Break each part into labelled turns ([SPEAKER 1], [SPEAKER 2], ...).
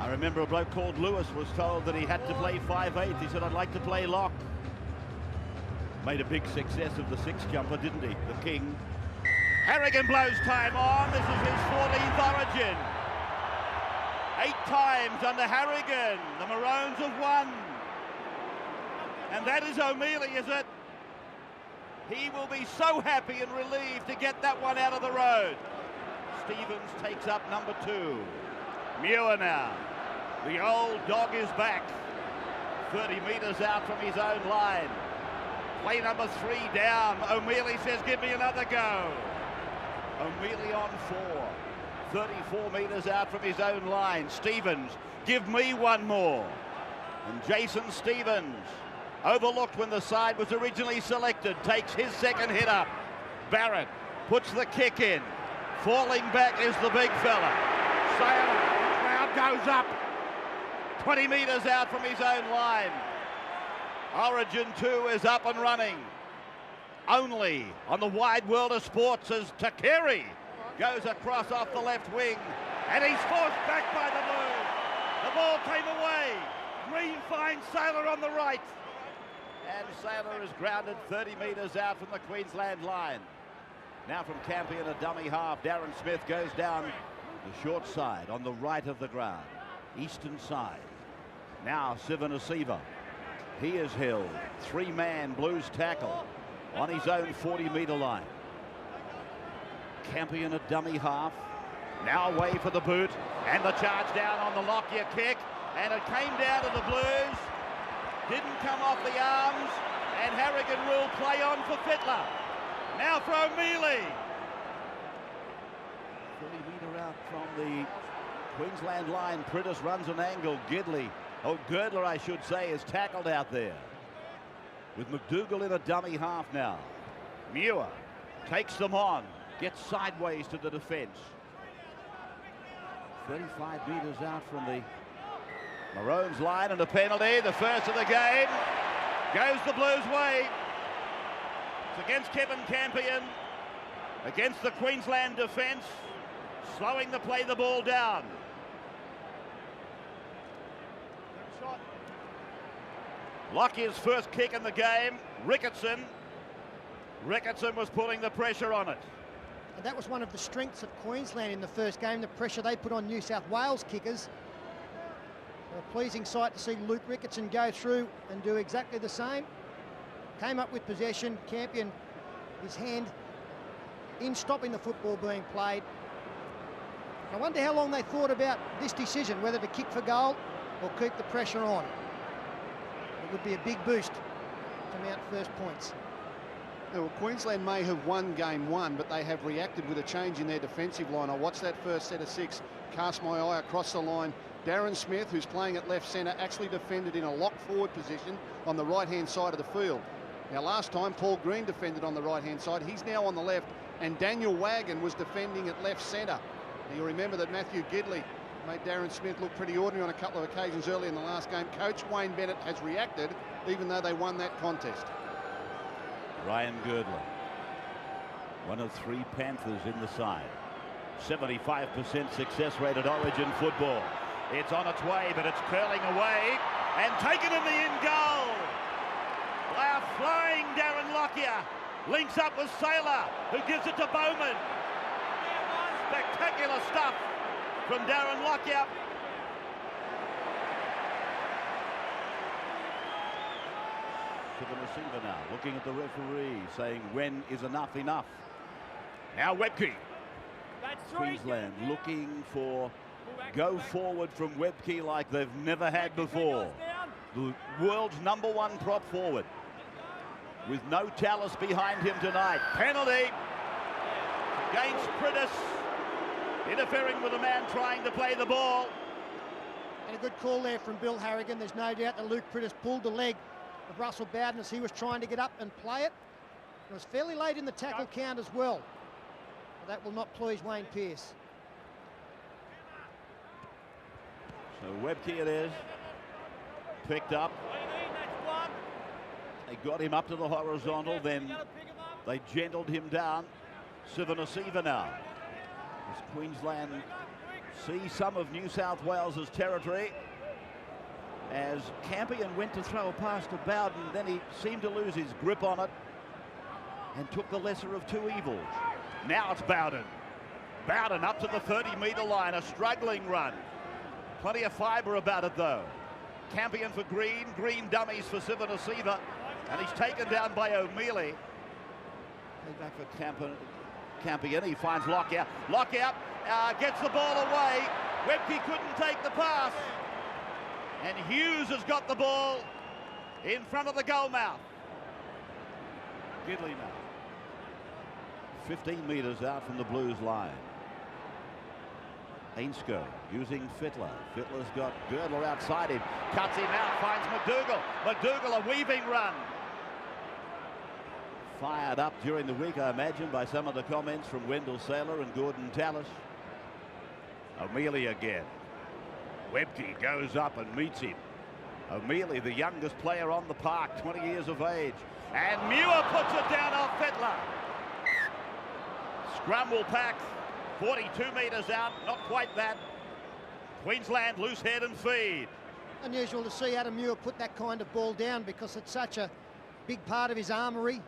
[SPEAKER 1] I remember a bloke called Lewis was told that he had to play 5'8". He said, I'd like to play lock. Made a big success of the six jumper, didn't he? The King. Harrigan blows time on. This is his 14th Origin. 8 times under Harrigan. The Maroons have won. And that is O'Mealy, is it? He will be so happy and relieved to get that one out of the road. Stevens takes up number 2. Muir now. The old dog is back. 30 metres out from his own line. Play number 3 down. O'Mealy says, give me another go. O'Mealy on 4. 34 metres out from his own line. Stevens, give me one more. And Jason Stevens, overlooked when the side was originally selected, takes his second hit up. Barrett puts the kick in. Falling back is the big fella. Sailor, crowd goes up. 20 metres out from his own line. Origin 2 is up and running. Only on the wide world of sports as Takeri goes across off the left wing. And he's forced back by the Blues. The ball came away. Green finds Sailor on the right. And Sailor is grounded 30 metres out from the Queensland line. Now from Campion, a dummy half. Darren Smith goes down the short side on the right of the ground. Eastern side. Now Sivanasiva. He is held. 3-man Blues tackle on his own 40-metre line. Campion, a dummy half. Now away for the boot. And the charge down on the Lockyer kick. And it came down to the Blues. Didn't come off the arms. And Harrigan will play on for Fittler. Now for O'Mealy. 30 metre out from the Queensland line. Priddis runs an angle. Girdler, I should say, is tackled out there. With McDougall in a dummy half now. Muir takes them on. Gets sideways to the defence. 35 metres out from the Maroons line, and a penalty, the first of the game. Goes the Blues' way. It's against Kevin Campion. Against the Queensland defence. Slowing to play the ball down. Lockyer's first kick in the game. Ricketson was putting the pressure on it.
[SPEAKER 2] And that was one of the strengths of Queensland in the first game, the pressure they put on New South Wales kickers. A pleasing sight to see Luke Ricketson go through and do exactly the same. Came up with possession. Campion, his hand in stopping the football being played. I wonder how long they thought about this decision, whether to kick for goal or keep the pressure on. It would be a big boost to mount first points.
[SPEAKER 3] Yeah, well, Queensland may have won game 1, but they have reacted with a change in their defensive line. I watched that first set of 6, cast my eye across the line. Darren Smith, who's playing at left centre, actually defended in a lock-forward position on the right-hand side of the field. Now, last time, Paul Green defended on the right-hand side. He's now on the left, and Daniel Wagon was defending at left centre. Now, you'll remember that Matthew Gidley made Darren Smith look pretty ordinary on a couple of occasions early in the last game. Coach Wayne Bennett has reacted, even though they won that contest.
[SPEAKER 1] Ryan Girdler, one of 3 Panthers in the side. 75% success rate at Origin football. It's on its way, but it's curling away and taken in the in goal by a flying Darren Lockyer. Links up with Sailor, who gives it to Bowman. Spectacular stuff from Darren Lockyer. Sivanasiva now looking at the referee, saying when is enough enough. Now Webke. Queensland looking for go forward from Webke like they've never had before. The world's #1 prop forward with no Tallis behind him tonight. Penalty against Priddis, interfering with a man trying to play the ball.
[SPEAKER 2] And a good call there from Bill Harrigan. There's no doubt that Luke Priddis pulled the leg of Russell Bowden as he was trying to get up and play it. It was fairly late in the tackle count as well. But that will not please Wayne Pearce.
[SPEAKER 1] So Webke it is. Picked up. They got him up to the horizontal, then they gentled him down. Sivanasiva now. As Queensland see some of New South Wales's territory as Campion went to throw a pass to Bowden. Then he seemed to lose his grip on it and took the lesser of two evils. Now it's Bowden. Bowden up to the 30-metre line, a struggling run. Plenty of fibre about it, though. Campion for Green, Green dummies for Sivanasiva, and he's taken down by O'Mealy. Back for Campion, he finds Lockyer. Lockyer gets the ball away. Webke couldn't take the pass. And Hughes has got the ball in front of the goal mouth. Gidley now. 15 metres out from the Blues line. Ainscough using Fittler. Fittler's got Girdler outside him. Cuts him out, finds McDougall. McDougall, a weaving run. Fired up during the week, I imagine, by some of the comments from Wendell Saylor and Gordon Tallis. O'Mealy again. Webke goes up and meets him. O'Mealy, the youngest player on the park, 20 years of age. And Muir puts it down off Fittler. Scrum will pack 42 metres out, not quite that. Queensland loose head and feed.
[SPEAKER 2] Unusual to see Adam Muir put that kind of ball down because it's such a big part of his armoury.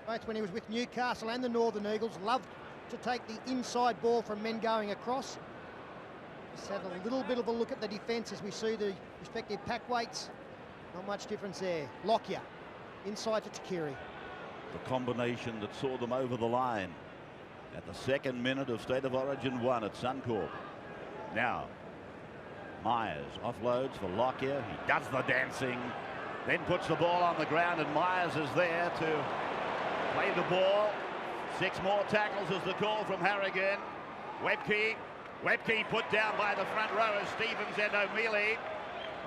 [SPEAKER 2] Both when he was with Newcastle and the Northern Eagles, loved to take the inside ball from men going across. Just had a little bit of a look at the defence as we see the respective pack weights. Not much difference there. Lockyer, inside to Takiri.
[SPEAKER 1] The combination that saw them over the line at the second minute of State of Origin 1 at Suncorp. Now, Myers offloads for Lockyer. He does the dancing, then puts the ball on the ground, and Myers is there to play the ball. 6 more tackles is the call from Harrigan. Webke put down by the front rowers, Stevens and O'Mealy.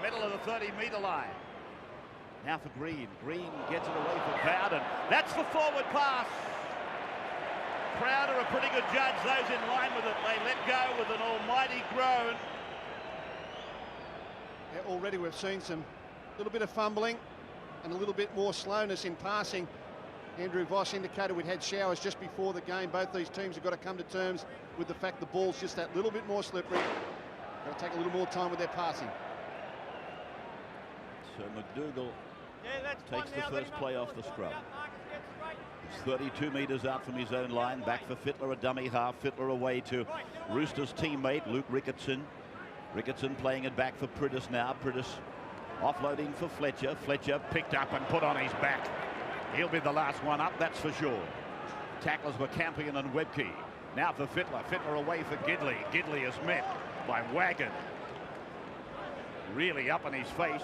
[SPEAKER 1] Middle of the 30-metre line. Now for Green. Green gets it away from Bowden. That's the forward pass. Crowder a pretty good judge. Those in line with it, they let go with an almighty groan.
[SPEAKER 3] Yeah, already we've seen some little bit of fumbling and a little bit more slowness in passing. Andrew Voss indicated we'd had showers just before the game. Both these teams have got to come to terms with the fact the ball's just that little bit more slippery. Got to take a little more time with their passing.
[SPEAKER 1] So McDougall takes the first play off the scrum. He's 32 metres out from his own line. Back for Fittler, a dummy half. Fittler away to Roosters' teammate, Luke Ricketson. Ricketson playing it back for Priddis now. Priddis offloading for Fletcher. Fletcher picked up and put on his back. He'll be the last one up, that's for sure. Tackles were Campion and Webke. Now for Fittler. Fittler away for Gidley. Gidley is met by Wagon. Really up in his face.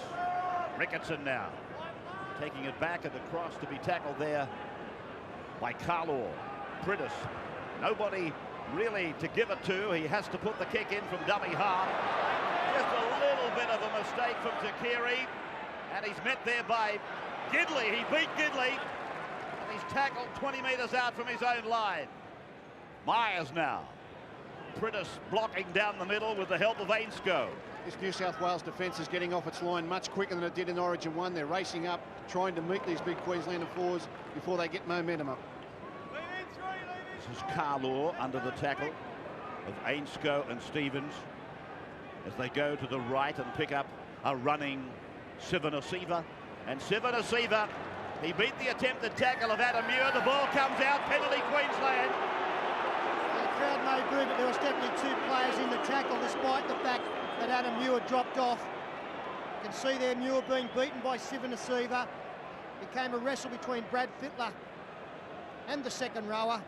[SPEAKER 1] Ricketson now taking it back at the cross to be tackled there by Carlaw. Priddis. Nobody really to give it to. He has to put the kick in from dummy half. Just a little bit of a mistake from Takiri. And he's met there by Gidley. He beat Gidley. And he's tackled 20 metres out from his own line. Myers now. Priddis blocking down the middle with the help of Ainscough.
[SPEAKER 3] This New South Wales defence is getting off its line much quicker than it did in Origin 1. They're racing up, trying to meet these big Queenslander forwards before they get momentum up.
[SPEAKER 1] This is Carlaw under the tackle of Ainscough and Stevens as they go to the right and pick up a running Sivanasiva. And Sivanasiva, he beat the attempted tackle of Adam Muir. The ball comes out, penalty Queensland.
[SPEAKER 2] The crowd may agree, but there was definitely 2 players in the tackle, despite the fact that Adam Muir dropped off. You can see there Muir being beaten by Sivanasiva. Became a wrestle between Brad Fittler and the second rower.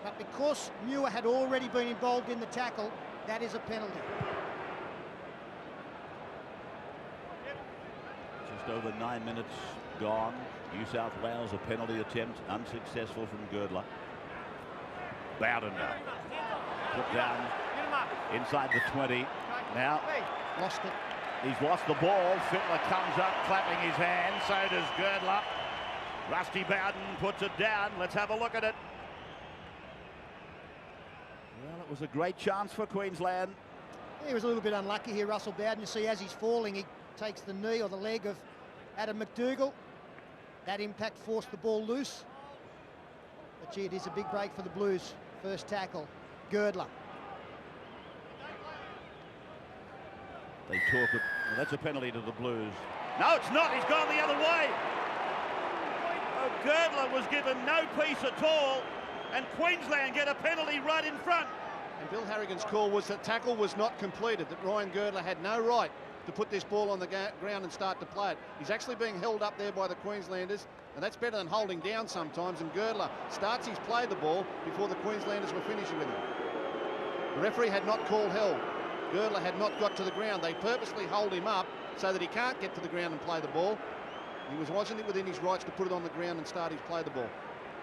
[SPEAKER 2] But because Muir had already been involved in the tackle, that is a penalty.
[SPEAKER 1] Just over 9 minutes gone. New South Wales, a penalty attempt unsuccessful from Girdler. Bowden now. Put down inside the 20. Now
[SPEAKER 2] Lost it.
[SPEAKER 1] he's lost the ball. Fittler comes up clapping his hands. So does Girdler. Rusty Bowden puts it down. Let's have a look at it. Well, it was a great chance for Queensland.
[SPEAKER 2] He was a little bit unlucky here, Russell Bowden. You see, as he's falling, he takes the knee or the leg of Adam McDougall. That impact forced the ball loose. But gee, it is a big break for the Blues. First tackle, Girdler.
[SPEAKER 1] They talk of, well, that's a penalty to the Blues. No, it's not. He's gone the other way. Oh, Girdler was given no peace at all, and Queensland get a penalty right in front.
[SPEAKER 3] And Bill Harrigan's call was that tackle was not completed, that Ryan Girdler had no right to put this ball on the ground and start to play it. He's actually being held up there by the Queenslanders, and that's better than holding down sometimes, and Girdler starts his play the ball before the Queenslanders were finishing with him. The referee had not called held. Girdler had not got to the ground. They purposely hold him up so that he can't get to the ground and play the ball. Wasn't it within his rights to put it on the ground and start his play the ball?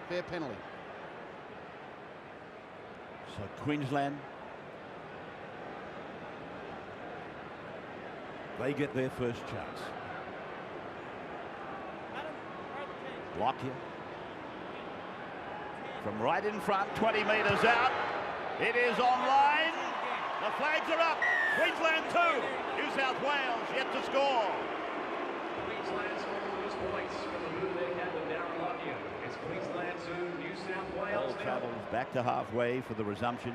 [SPEAKER 3] Fair penalty.
[SPEAKER 1] So Queensland, they get their first chance. Lockyer from right in front, 20 metres out. It is online. The flags are up. Queensland 2, New South Wales yet to score.
[SPEAKER 4] Queensland's first points for the move they had with Darren Lockyer. It's Queensland 2, New South Wales.
[SPEAKER 1] Ball travels back to halfway for the resumption.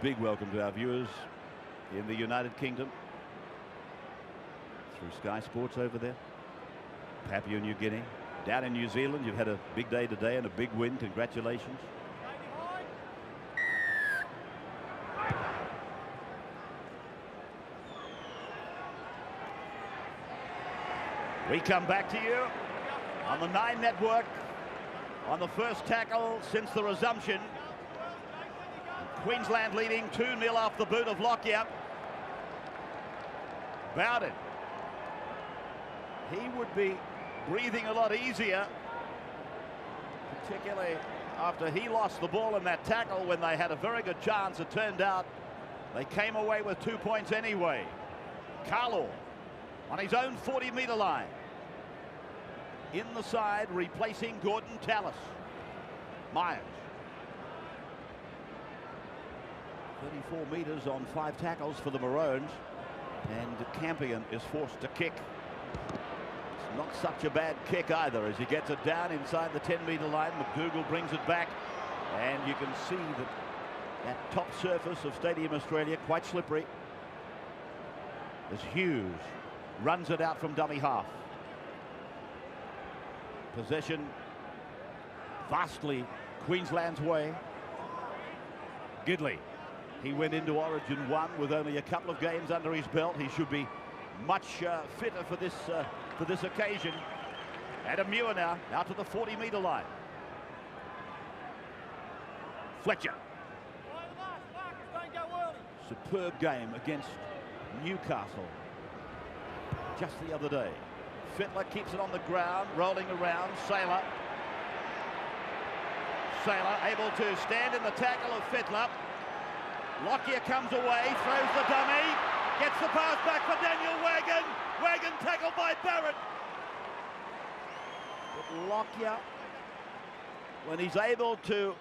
[SPEAKER 1] Big welcome to our viewers in the United Kingdom through Sky Sports over there. Papua New Guinea. Down in New Zealand, you've had a big day today and a big win. Congratulations. We come back to you on the Nine Network on the first tackle since the resumption. Queensland leading 2-0 off the boot of Lockyer. Bowden. He would be breathing a lot easier, particularly after he lost the ball in that tackle when they had a very good chance. It turned out they came away with 2 points anyway. Carlo on his own 40-metre line. In the side, replacing Gordon Tallis. Myers. 34 metres on 5 tackles for the Maroons. And Campion is forced to kick. It's not such a bad kick either as he gets it down inside the 10-metre line. McDougall brings it back. And you can see that top surface of Stadium Australia quite slippery as Hughes runs it out from dummy half. Possession vastly Queensland's way. Gidley, he went into Origin 1 with only a couple of games under his belt. He should be much fitter for this occasion. Adam Muir now out to the 40-metre line. Fletcher. Superb game against Newcastle just the other day. Fittler keeps it on the ground, rolling around. Saylor able to stand in the tackle of Fittler. Lockyer comes away, throws the dummy, gets the pass back for Daniel Wagon. Wagon tackled by Barrett. But Lockyer, when he's able to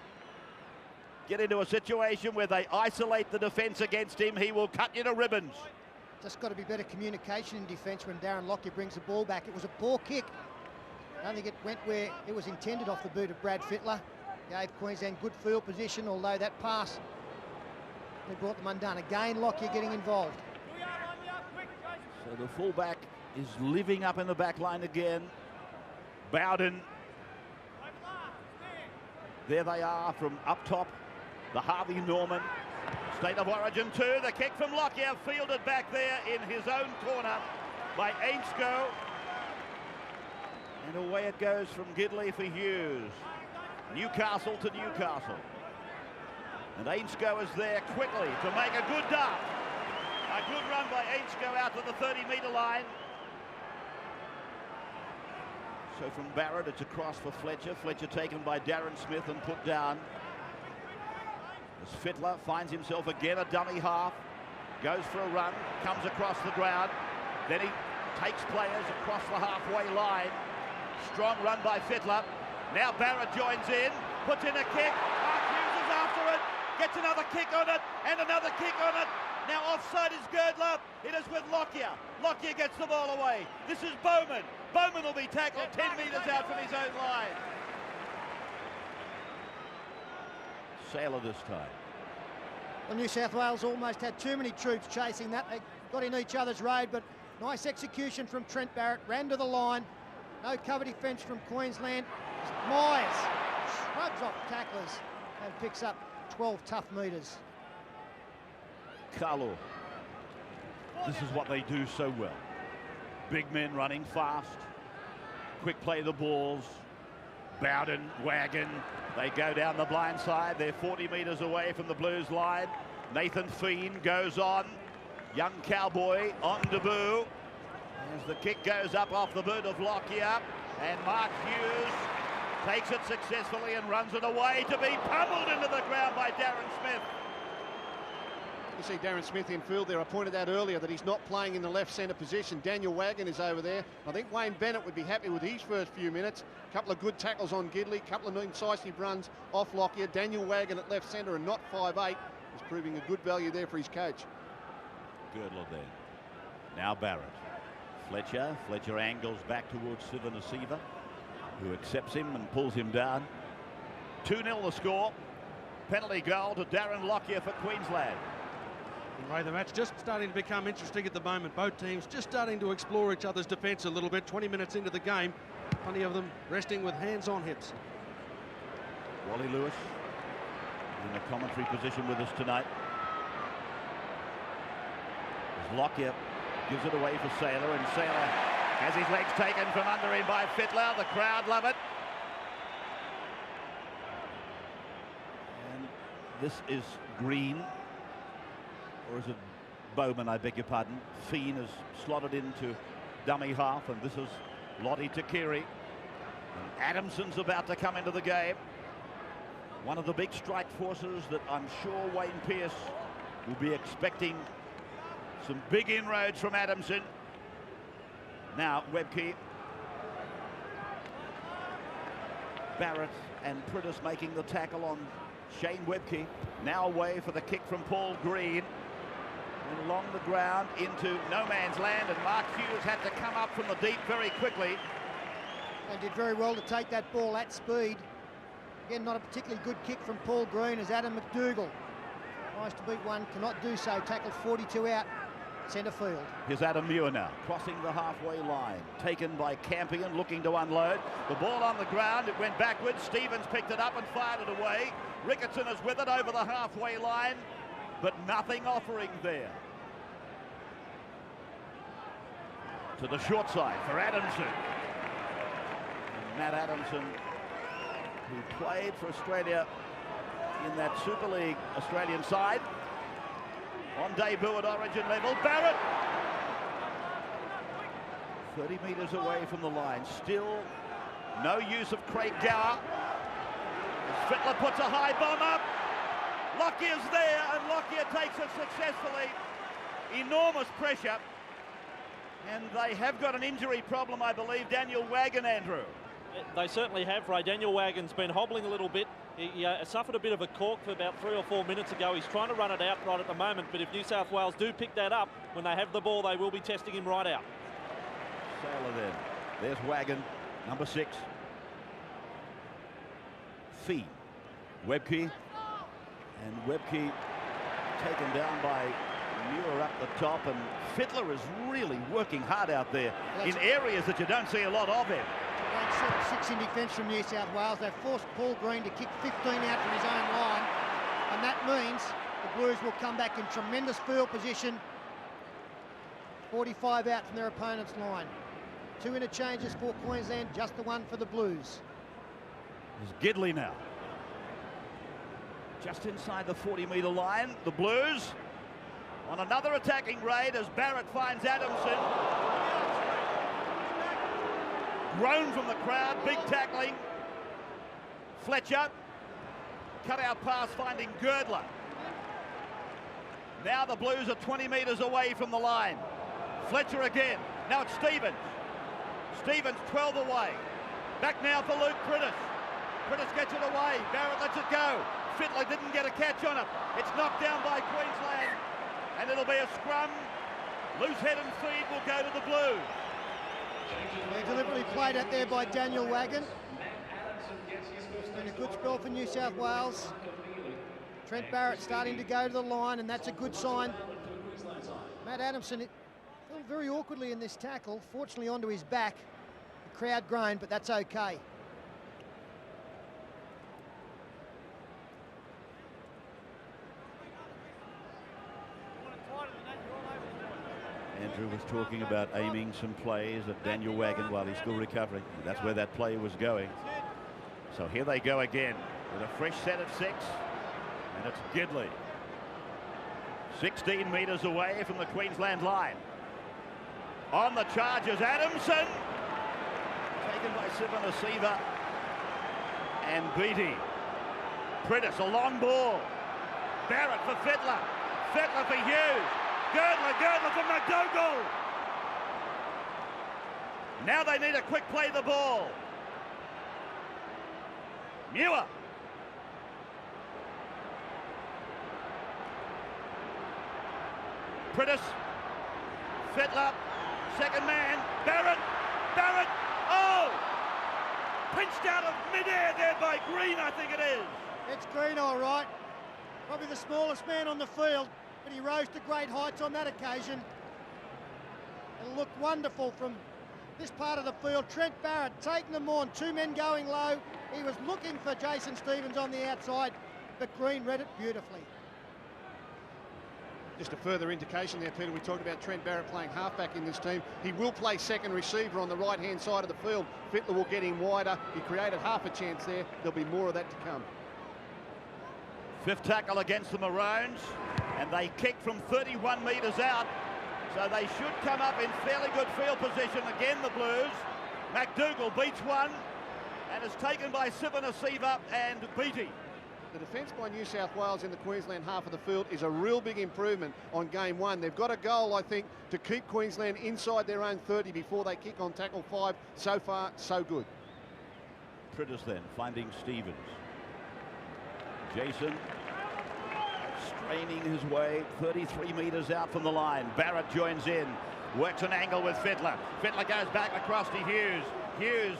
[SPEAKER 1] get into a situation where they isolate the defence against him, he will cut you to ribbons.
[SPEAKER 2] Just got to be better communication in defence when Darren Lockyer brings the ball back. It was a poor kick. I don't think it went where it was intended off the boot of Brad Fittler. Gave Queensland good field position, although that pass they brought them undone. Again, Lockyer getting involved.
[SPEAKER 1] So the fullback is living up in the back line again. Bowden. There they are from up top. The Harvey Norman. State of Origin 2, the kick from Lockyer, fielded back there in his own corner by Ainscough. And away it goes from Gidley for Hughes. Newcastle to Newcastle. And Ainscough is there quickly to make a good dart. A good run by Ainscough out to the 30-metre line. So from Barrett, it's across for Fletcher. Fletcher taken by Darren Smith and put down. As Fittler finds himself again a dummy half, goes for a run, comes across the ground, then he takes players across the halfway line. Strong run by Fittler. Now Barrett joins in, puts in a kick. Mark Hughes is after it, gets another kick on it, and another kick on it. Now offside is Girdler. It is with Lockyer. Lockyer gets the ball away. This is Bowman. Bowman will be tackled 10 metres out from his own line. Saylor this time.
[SPEAKER 2] Well, New South Wales almost had too many troops chasing that. They got in each other's road, but nice execution from Trent Barrett. Ran to the line. No cover defence from Queensland. Myers shrugs off tacklers and picks up 12 tough metres.
[SPEAKER 1] Carlo. This is what they do so well. Big men running fast. Quick play the balls. Bowden, Wagon. They go down the blind side. They're 40 metres away from the Blues line. Nathan Feen goes on. Young Cowboy on debut. As the kick goes up off the boot of Lockyer. And Mark Hughes takes it successfully and runs it away to be pummeled into the ground by Darren Smith.
[SPEAKER 3] You see Darren Smith in field there. I pointed out earlier that he's not playing in the left centre position. Daniel Wagon is over there. I think Wayne Bennett would be happy with his first few minutes. A couple of good tackles on Gidley, a couple of incisive runs off Lockyer. Daniel Wagon at left centre and not 5'8" is proving a good value there for his coach.
[SPEAKER 1] Girdler there. Now Barrett. Fletcher angles back towards Sivanasiva, who accepts him and pulls him down. 2-0 the score. Penalty goal to Darren Lockyer for Queensland.
[SPEAKER 5] Ray, the match just starting to become interesting at the moment. Both teams just starting to explore each other's defence a little bit. 20 minutes into the game, plenty of them resting with hands on hips.
[SPEAKER 1] Wally Lewis in the commentary position with us tonight. As Lockyer gives it away for Saylor, and Saylor has his legs taken from under him by Fittler. The crowd love it. And this is Green. Or is it Bowman, I beg your pardon. Feen is slotted into dummy half, and this is Lottie Takiri. And Adamson's about to come into the game. One of the big strike forces that I'm sure Wayne Pearce will be expecting some big inroads from Adamson. Now Webke. Barrett and Priddis making the tackle on Shane Webke. Now away for the kick from Paul Green. And along the ground into no man's land, and Mark Hughes had to come up from the deep very quickly.
[SPEAKER 2] They did very well to take that ball at speed. Again, not a particularly good kick from Paul Green as Adam McDougall tries to beat one, cannot do so. Tackled 42 out, centre field.
[SPEAKER 1] Here's Adam Muir now, crossing the halfway line. Taken by Campion, looking to unload. The ball on the ground, it went backwards. Stevens picked it up and fired it away. Ricketson is with it over the halfway line, but nothing offering there. To the short side for Adamson. And Matt Adamson, who played for Australia in that Super League Australian side. On debut at Origin level, Barrett! 30 metres away from the line. Still no use of Craig Gower. Fittler puts a high bomb up. Lockyer's there, and Lockyer takes it successfully. Enormous pressure. And they have got an injury problem, I believe. Daniel Wagon, Andrew.
[SPEAKER 6] They certainly have, Ray. Daniel Wagon's been hobbling a little bit. He suffered a bit of a cork for about 3 or 4 minutes ago. He's trying to run it out right at the moment, but if New South Wales do pick that up, when they have the ball, they will be testing him right out.
[SPEAKER 1] Saylor then. There's Wagon, number 6. Fee. Webke. And Webke taken down by Muir up the top, and Fittler is really working hard out there in areas that you don't see a lot of him.
[SPEAKER 2] 6 in defence from New South Wales. They've forced Paul Green to kick 15 out from his own line, and that means the Blues will come back in tremendous field position. 45 out from their opponent's line. 2 interchanges for Queensland, just the one for the Blues.
[SPEAKER 1] There's Gidley now. Just inside the 40-metre line, the Blues on another attacking raid as Barrett finds Adamson. Groan from the crowd, big tackling. Fletcher, cut out pass finding Girdler. Now the Blues are 20 metres away from the line. Fletcher again, now it's Stevens. Stevens 12 away. Back now for Luke Priddis. Priddis gets it away, Barrett lets it go. Fittler didn't get a catch on it. It's knocked down by Queensland, and it'll be a scrum. Loose head and feed will go to the Blues.
[SPEAKER 2] They're deliberately played out there by Daniel Wagon. It's been a good spell for New South Wales. Trent Barrett starting to go to the line, and that's a good sign. Matt Adamson fell very awkwardly in this tackle, fortunately onto his back. The crowd groaned, but that's okay.
[SPEAKER 1] Andrew was talking about aiming some plays at Daniel Wagon while he's still recovering. That's where that play was going. So here they go again with a fresh set of 6, and it's Gidley. 16 metres away from the Queensland line. On the charges, Adamson. Taken by Sivanasiva and Beattie. Priddis, a long ball. Barrett for Fittler. Fittler for Hughes. Girdler for McDougall. Now they need a quick play the ball. Muir. Priddis. Fittler. Second man. Barrett. Oh! Pinched out of midair there by Green, I think it is.
[SPEAKER 2] It's Green, all right. Probably the smallest man on the field, but he rose to great heights on that occasion. It looked wonderful from this part of the field. Trent Barrett taking them on, 2 men going low. He was looking for Jason Stevens on the outside, but Green read it beautifully.
[SPEAKER 3] Just a further indication there, Peter, we talked about Trent Barrett playing halfback in this team. He will play second receiver on the right-hand side of the field. Fittler will get him wider. He created half a chance there. There'll be more of that to come.
[SPEAKER 1] 5th tackle against the Maroons, and they kick from 31 metres out, so they should come up in fairly good field position. Again, the Blues. McDougall beats one and is taken by Sivanasiva and Beattie.
[SPEAKER 3] The defence by New South Wales in the Queensland half of the field is a real big improvement on game 1. They've got a goal, I think, to keep Queensland inside their own 30 before they kick on tackle 5. So far, so good.
[SPEAKER 1] Priddis then finding Stevens. Jason straining his way 33 metres out from the line. Barrett joins in, works an angle with Fittler. Fittler goes back across to Hughes. Hughes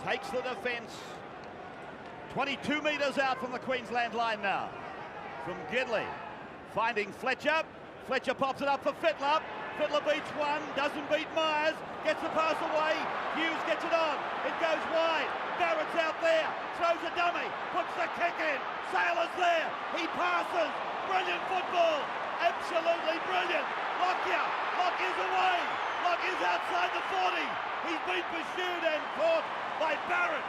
[SPEAKER 1] takes the defence 22 metres out from the Queensland line now. From Gidley, finding Fletcher. Fletcher pops it up for Fittler. Fittler beats one, doesn't beat Myers, gets the pass away. Hughes gets it on, it goes wide. Barrett's out there, throws a dummy, puts the kick in. Sailor's there, he passes. Brilliant football, absolutely brilliant. Lockyer's away. Lockyer's outside the 40. He's been pursued and caught by Barrett.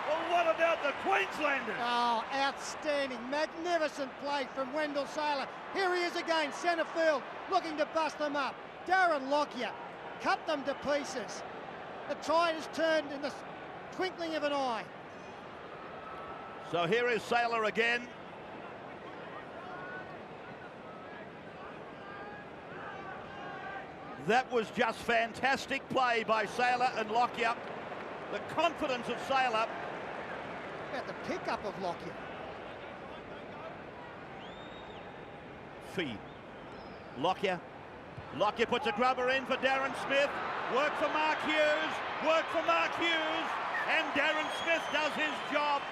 [SPEAKER 1] Well, what about the Queenslanders?
[SPEAKER 2] Oh, outstanding, magnificent play from Wendell Sailor. Here he is again, centre field, looking to bust them up. Darren Lockyer cut them to pieces. The tide has turned in the twinkling of an eye.
[SPEAKER 1] So here is Sailor again. That was just fantastic play by Sailor and Lockyer. The confidence of Sailor.
[SPEAKER 2] About the pickup of Lockyer.
[SPEAKER 1] Feed. Lockyer puts a grubber in for Darren Smith. Work for Mark Hughes. And Darren Smith does his job.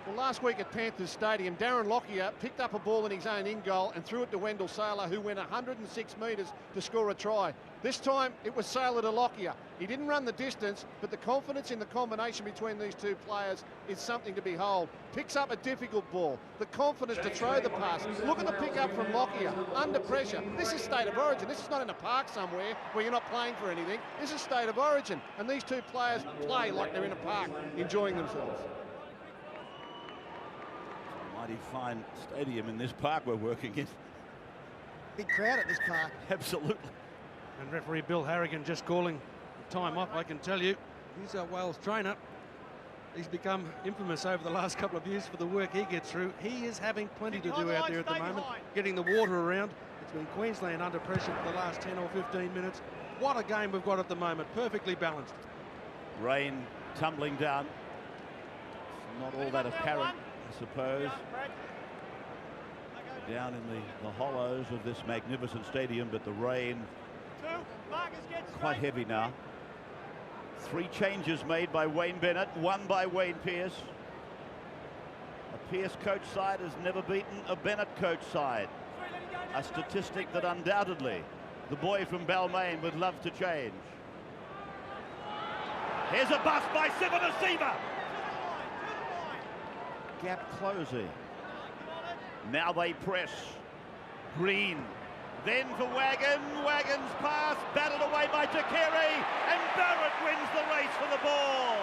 [SPEAKER 3] Well, last week at Panthers Stadium, Darren Lockyer picked up a ball in his own in-goal and threw it to Wendell Sailor, who went 106 metres to score a try. This time, it was Sailor to Lockyer. He didn't run the distance, but the confidence in the combination between these two players is something to behold. Picks up a difficult ball, the confidence to throw the pass. Look at the pick-up from Lockyer, under pressure. This is State of Origin. This is not in a park somewhere where you're not playing for anything. This is State of Origin, and these two players play like they're in a park, enjoying themselves.
[SPEAKER 1] Mighty fine stadium in this park we're working in.
[SPEAKER 2] Big crowd at this park.
[SPEAKER 1] Absolutely.
[SPEAKER 5] And referee Bill Harrigan just calling time off. I can tell you, New South Wales trainer, he's become infamous over the last couple of years for the work he gets through. He is having plenty to do out there at the moment, getting the water around. It's been Queensland under pressure for the last 10 or 15 minutes. What a game we've got at the moment, perfectly balanced.
[SPEAKER 1] Rain tumbling down. Not all that apparent, I suppose, down in the hollows of this magnificent stadium, but the rain quite heavy now. 3 changes made by Wayne Bennett, 1 by Wayne Pearce. Pearce coach side has never beaten a Bennett coach side. A statistic that undoubtedly the boy from Balmain would love to change. Here's a bust by Sivanasiva. Gap closing. Now they press. Green. Then for Wagon. Wagon's pass battled away by Takiri, and Barrett wins the race for the ball.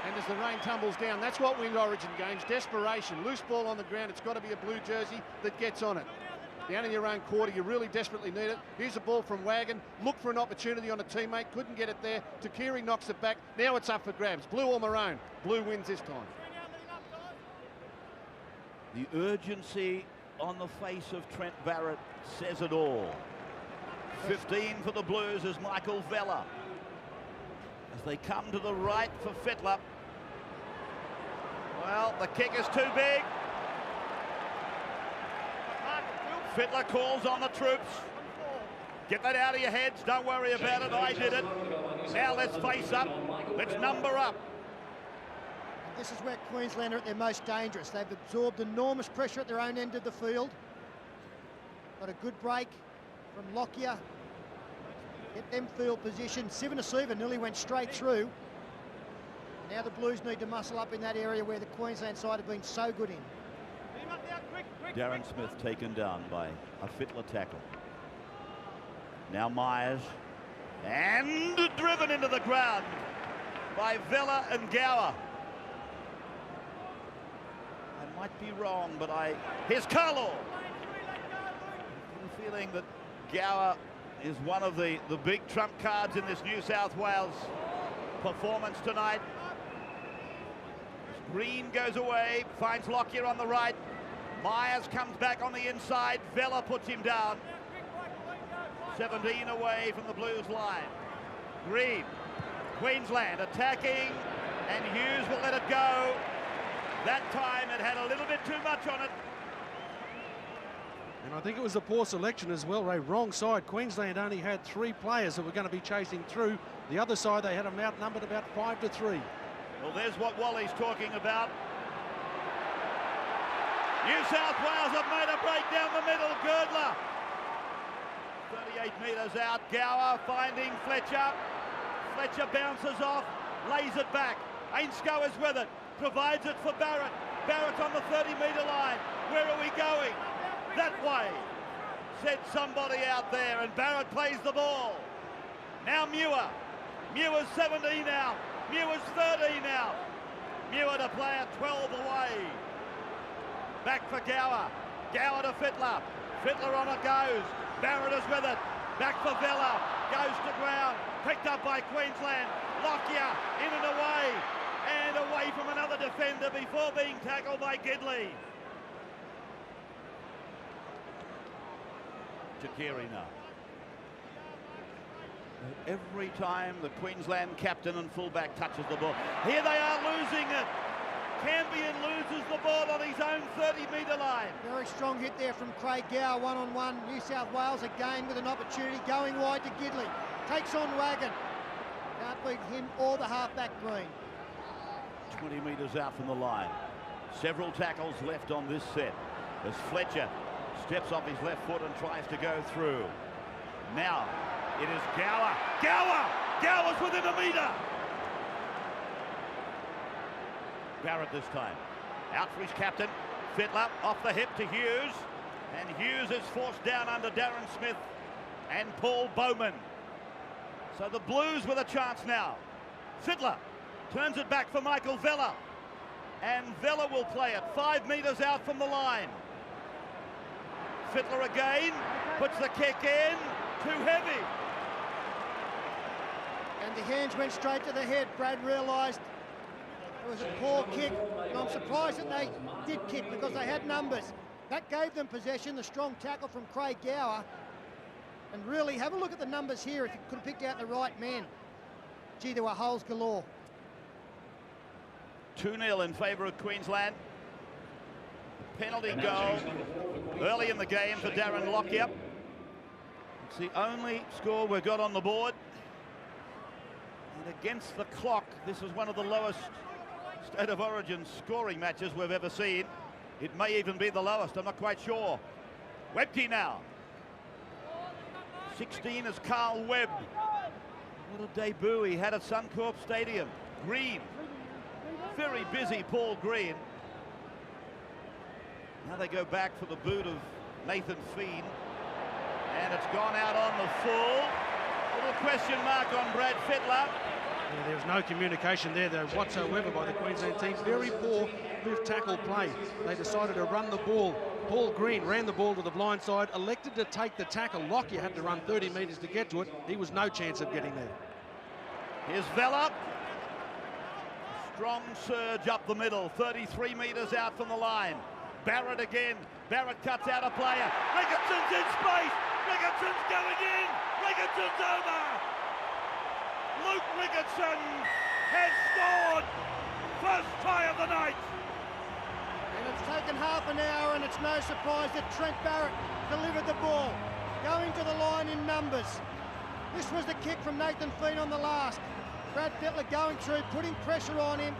[SPEAKER 3] And as the rain tumbles down, that's what wins Origin games. Desperation. Loose ball on the ground. It's got to be a blue jersey that gets on it. Down in your own quarter, you really desperately need it. Here's a ball from Wagon. Look for an opportunity on a teammate. Couldn't get it there. Takiri knocks it back. Now it's up for grabs. Blue or maroon. Blue wins this time.
[SPEAKER 1] The urgency on the face of Trent Barrett says it all. 15 for the Blues is Michael Vella. As they come to the right for Fittler. Well, the kick is too big. Fittler calls on the troops. Get that out of your heads. Don't worry about it. I did it. Now let's face up. Let's number up.
[SPEAKER 2] This is where Queensland are at their most dangerous. They've absorbed enormous pressure at their own end of the field. Got a good break from Lockyer. Get them field position. Sivanasiva nearly went straight through. Now the Blues need to muscle up in that area where the Queensland side have been so good in.
[SPEAKER 1] Darren Smith taken down by a Fittler tackle. Now Myers. And driven into the ground by Vella and Gower. I might be wrong, but here's Carlo. I'm feeling that Gower is one of the big trump cards in this New South Wales performance tonight. Green goes away, finds Lockyer on the right. Myers comes back on the inside. Vella puts him down. 17 away from the Blues line. Green, Queensland attacking, and Hughes will let it go. That time it had a little bit too much on it.
[SPEAKER 5] And I think it was a poor selection as well, Ray. Wrong side. Queensland only had 3 players that were going to be chasing through. The other side, they had them outnumbered about 5-3.
[SPEAKER 1] Well, there's what Wally's talking about. New South Wales have made a break down the middle. Girdler. 38 metres out. Gower finding Fletcher. Fletcher bounces off, lays it back. Ainscough is with it. Provides it for Barrett. Barrett on the 30-metre line. Where are we going? That way, said somebody out there, and Barrett plays the ball. Now Muir. Muir's 17 out. Muir's 13 out. Muir to play at 12 away. Back for Gower. Gower to Fittler. Fittler on it goes. Barrett is with it. Back for Vella. Goes to ground. Picked up by Queensland. Lockyer in and away. And away from another defender before being tackled by Gidley. Takiri now. Every time the Queensland captain and fullback touches the ball. Here they are losing it. Cambion loses the ball on his own 30-metre line.
[SPEAKER 2] Very strong hit there from Craig Gower, one-on-one. New South Wales again with an opportunity, going wide to Gidley. Takes on Wagon. Can't beat him or the halfback Green.
[SPEAKER 1] 20 metres out from the line. Several tackles left on this set as Fletcher steps off his left foot and tries to go through. Now it is Gower. Gower! Gower's within a metre. Barrett this time. Out for his captain. Fittler off the hip to Hughes. And Hughes is forced down under Darren Smith and Paul Bowman. So the Blues with a chance now. Fittler turns it back for Michael Vella. And Vella will play it 5 metres out from the line. Fittler again. Puts the kick in. Too heavy.
[SPEAKER 2] And the hands went straight to the head. Brad realised it was a poor kick. And I'm surprised that they did kick because they had numbers. That gave them possession. The strong tackle from Craig Gower. And really, have a look at the numbers here if you could have picked out the right man. Gee, there were holes galore.
[SPEAKER 1] 2-0 in favour of Queensland. Penalty goal early in the game for Darren Lockyer. It's the only score we've got on the board. And against the clock, this was one of the lowest State of Origin scoring matches we've ever seen. It may even be the lowest, I'm not quite sure. Webke now. 16 is Carl Webb. What a debut he had at Suncorp Stadium. Green. Very busy Paul Green. Now they go back for the boot of Nathan Feen. And it's gone out on the full. Little question mark on Brad Fittler.
[SPEAKER 5] Yeah, there was no communication there though whatsoever by the Queensland team. Very poor move tackle play. They decided to run the ball. Paul Green ran the ball to the blind side, elected to take the tackle. Lockyer had to run 30 metres to get to it. He was no chance of getting there.
[SPEAKER 1] Here's Vella. Strong surge up the middle, 33 metres out from the line. Barrett again. Barrett cuts out a player. Ricketson's in space. Ricketson's going in. Ricketson's over. Luke Ricketson has scored. First try of the night.
[SPEAKER 2] And it's taken half an hour, and it's no surprise that Trent Barrett delivered the ball. Going to the line in numbers. This was the kick from Nathan Feen on the last. Brad Fittler going through, putting pressure on him.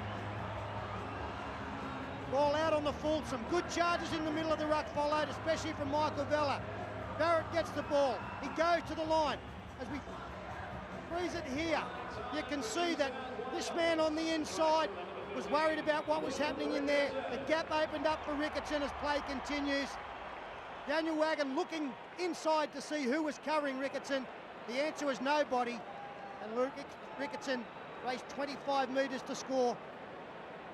[SPEAKER 2] Ball out on the full. Some good charges in the middle of the ruck followed, especially from Michael Vella. Barrett gets the ball. He goes to the line. As we freeze it here, you can see that this man on the inside was worried about what was happening in there. The gap opened up for Ricketson as play continues. Daniel Wagon looking inside to see who was covering Ricketson. The answer was nobody. And Luke Ricketson raced 25 metres to score.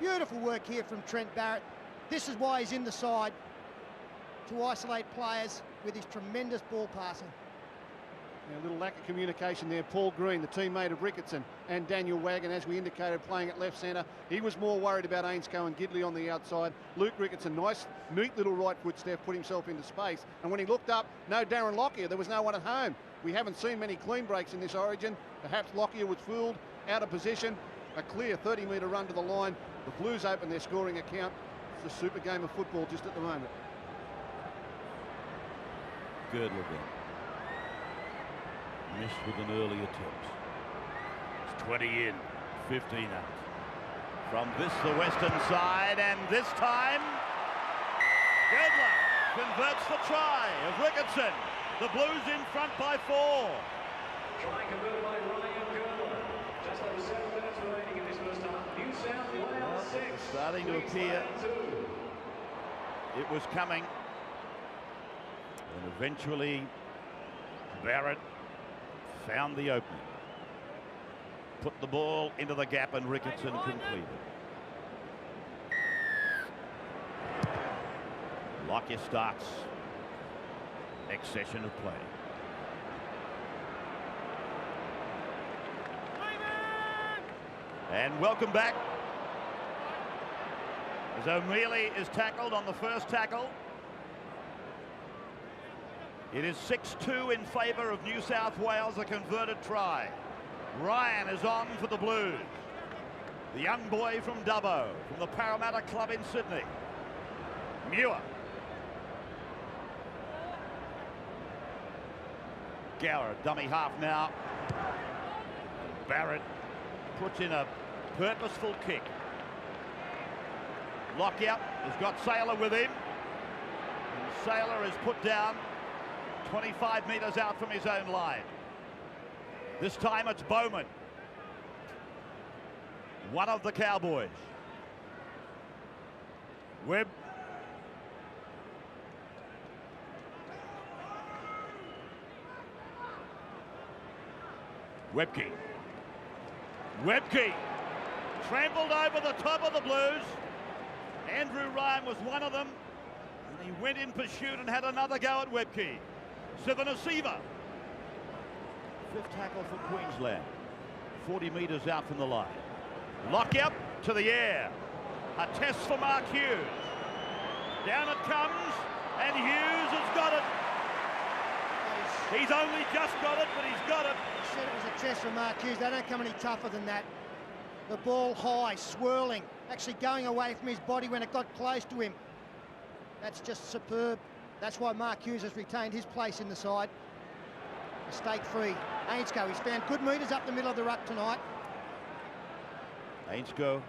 [SPEAKER 2] Beautiful work here from Trent Barrett. This is why he's in the side, to isolate players with his tremendous ball passing.
[SPEAKER 3] A little lack of communication there. Paul Green, the teammate of Ricketson, and Daniel Wagon, as we indicated, playing at left centre. He was more worried about Ainscough and Gidley on the outside. Luke Ricketson, nice, neat little right foot step, put himself into space. And when he looked up, no Darren Lockyer. There was no one at home. We haven't seen many clean breaks in this Origin. Perhaps Lockyer was fooled, out of position. A clear 30-metre run to the line. The Blues open their scoring account. It's a super game of football just at the moment.
[SPEAKER 1] Good looking. Missed with an early attempt. It's 20 in, 15 out. From this, the western side, and this time, Girdler converts the try of Ricketson. The Blues in front by 4.
[SPEAKER 4] Try converted by Ryan Girdler. Just over 7 minutes remaining in this first half. New South Wales 6.
[SPEAKER 1] Starting to appear. It was coming. And eventually, Barrett found the opening. Put the ball into the gap, and Ricketson completed. Lockyer starts next session of play. And welcome back. As O'Mealy is tackled on the first tackle. It is 6-2 in favour of New South Wales, a converted try. Ryan is on for the Blues. The young boy from Dubbo, from the Parramatta Club in Sydney. Muir. Gower, dummy half now. Barrett puts in a purposeful kick. Lockyer has got Saylor with him. And Saylor is put down 25 metres out from his own line. This time it's Bowman. One of the Cowboys. Webb. Webke. Webke trampled over the top of the Blues. Andrew Ryan was one of them. And he went in pursuit and had another go at Webke. Sivanasiva. Fifth tackle for Queensland. 40 metres out from the line. Lockyer to the air. A test for Mark Hughes. Down it comes, and Hughes has got it. He's only just got it, but he's got it.
[SPEAKER 2] He said it was a test for Mark Hughes. They don't come any tougher than that. The ball high, swirling, actually going away from his body when it got close to him. That's just superb. That's why Mark Hughes has retained his place in the side. Mistake-free. Ainscough, he's found good metres up the middle of the ruck tonight.
[SPEAKER 1] Ainscough